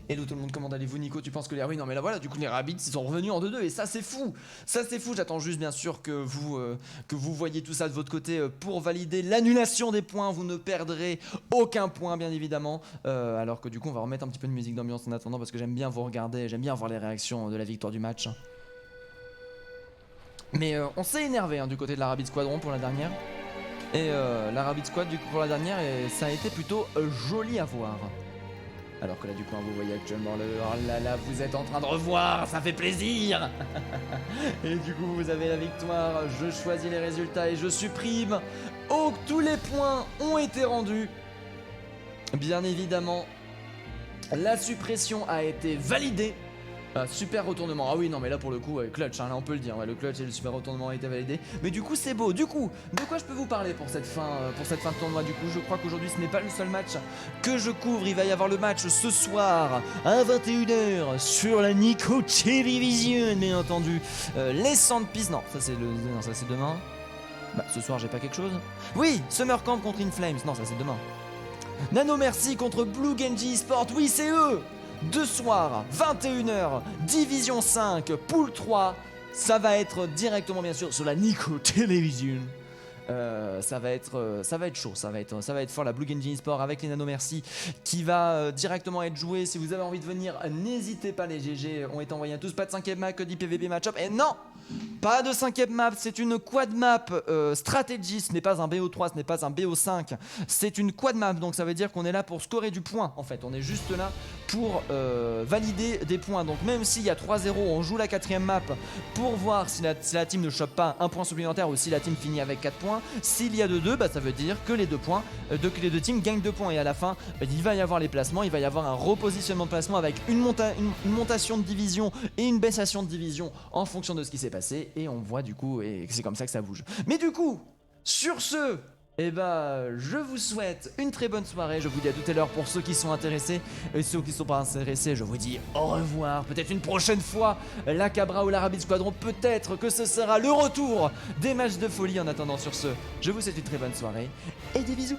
Hello tout le monde, comment allez-vous? Nico, tu penses que les... Ah oui, non mais là voilà, du coup les Rabbids ils sont revenus en 2-2 et ça c'est fou. Ça c'est fou, j'attends juste bien sûr que vous voyez tout ça de votre côté pour valider l'annulation des points. Vous ne perdrez aucun point bien évidemment. Alors que du coup on va remettre un petit peu de musique d'ambiance en attendant, parce que j'aime bien vous regarder, j'aime bien voir les réactions de la victoire du match. Mais on s'est énervé, hein, du côté de la Rabbids Squadron pour la dernière. Et la Rabbids Squad du coup pour la dernière, et ça a été plutôt joli à voir. Alors que là du coup vous voyez actuellement le... Oh là là, vous êtes en train de revoir, ça fait plaisir. Et du coup vous avez la victoire, je choisis les résultats et je supprime. Oh, tous les points ont été rendus. Bien évidemment, la suppression a été validée. Super retournement, ah oui non mais là pour le coup clutch, hein, là on peut le dire, ouais, le clutch et le super retournement ont été validés. Mais du coup c'est beau, du coup de quoi je peux vous parler pour cette fin de tournoi? Du coup je crois qu'aujourd'hui ce n'est pas le seul match que je couvre, il va y avoir le match ce soir à 21h sur la Nico Television bien entendu. Les Sandpeas, non ça c'est demain. Bah ce soir j'ai pas quelque chose. Oui, Summer Camp contre InFlames, non ça c'est demain. Nano Merci contre Blue Genji Esport, oui c'est eux. De soir, 21h, Division 5, Pool 3, ça va être directement bien sûr sur la Nico Television. Ça va être chaud, ça va être fort. La Blue Genji Esport avec les Nano Merci qui va directement être joué. Si vous avez envie de venir, n'hésitez pas, les GG ont été envoyés à tous. Pas de 5ème map, que d'IPVP match-up. Et non, pas de 5ème map, c'est une quad map stratégie. Ce n'est pas un BO3, ce n'est pas un BO5, c'est une quad map. Donc ça veut dire qu'on est là pour scorer du point. En fait, on est juste là pour valider des points. Donc même s'il y a 3-0, on joue la 4ème map pour voir si la team ne chope pas un point supplémentaire ou si la team finit avec 4 points. points. S'il y a de 2, bah, ça veut dire que les 2 points, que les deux teams gagnent 2 points. Et à la fin, bah, il va y avoir les placements, il va y avoir un repositionnement de placement avec une montation de division et une baissation de division en fonction de ce qui s'est passé. Et on voit du coup, et c'est comme ça que ça bouge. Mais du coup, sur ce, eh ben, je vous souhaite une très bonne soirée. Je vous dis à tout à l'heure pour ceux qui sont intéressés. Et ceux qui ne sont pas intéressés, je vous dis au revoir. Peut-être une prochaine fois, la Cabra ou la Rabbit Squadron. Peut-être que ce sera le retour des matchs de folie. En attendant, sur ce, je vous souhaite une très bonne soirée et des bisous.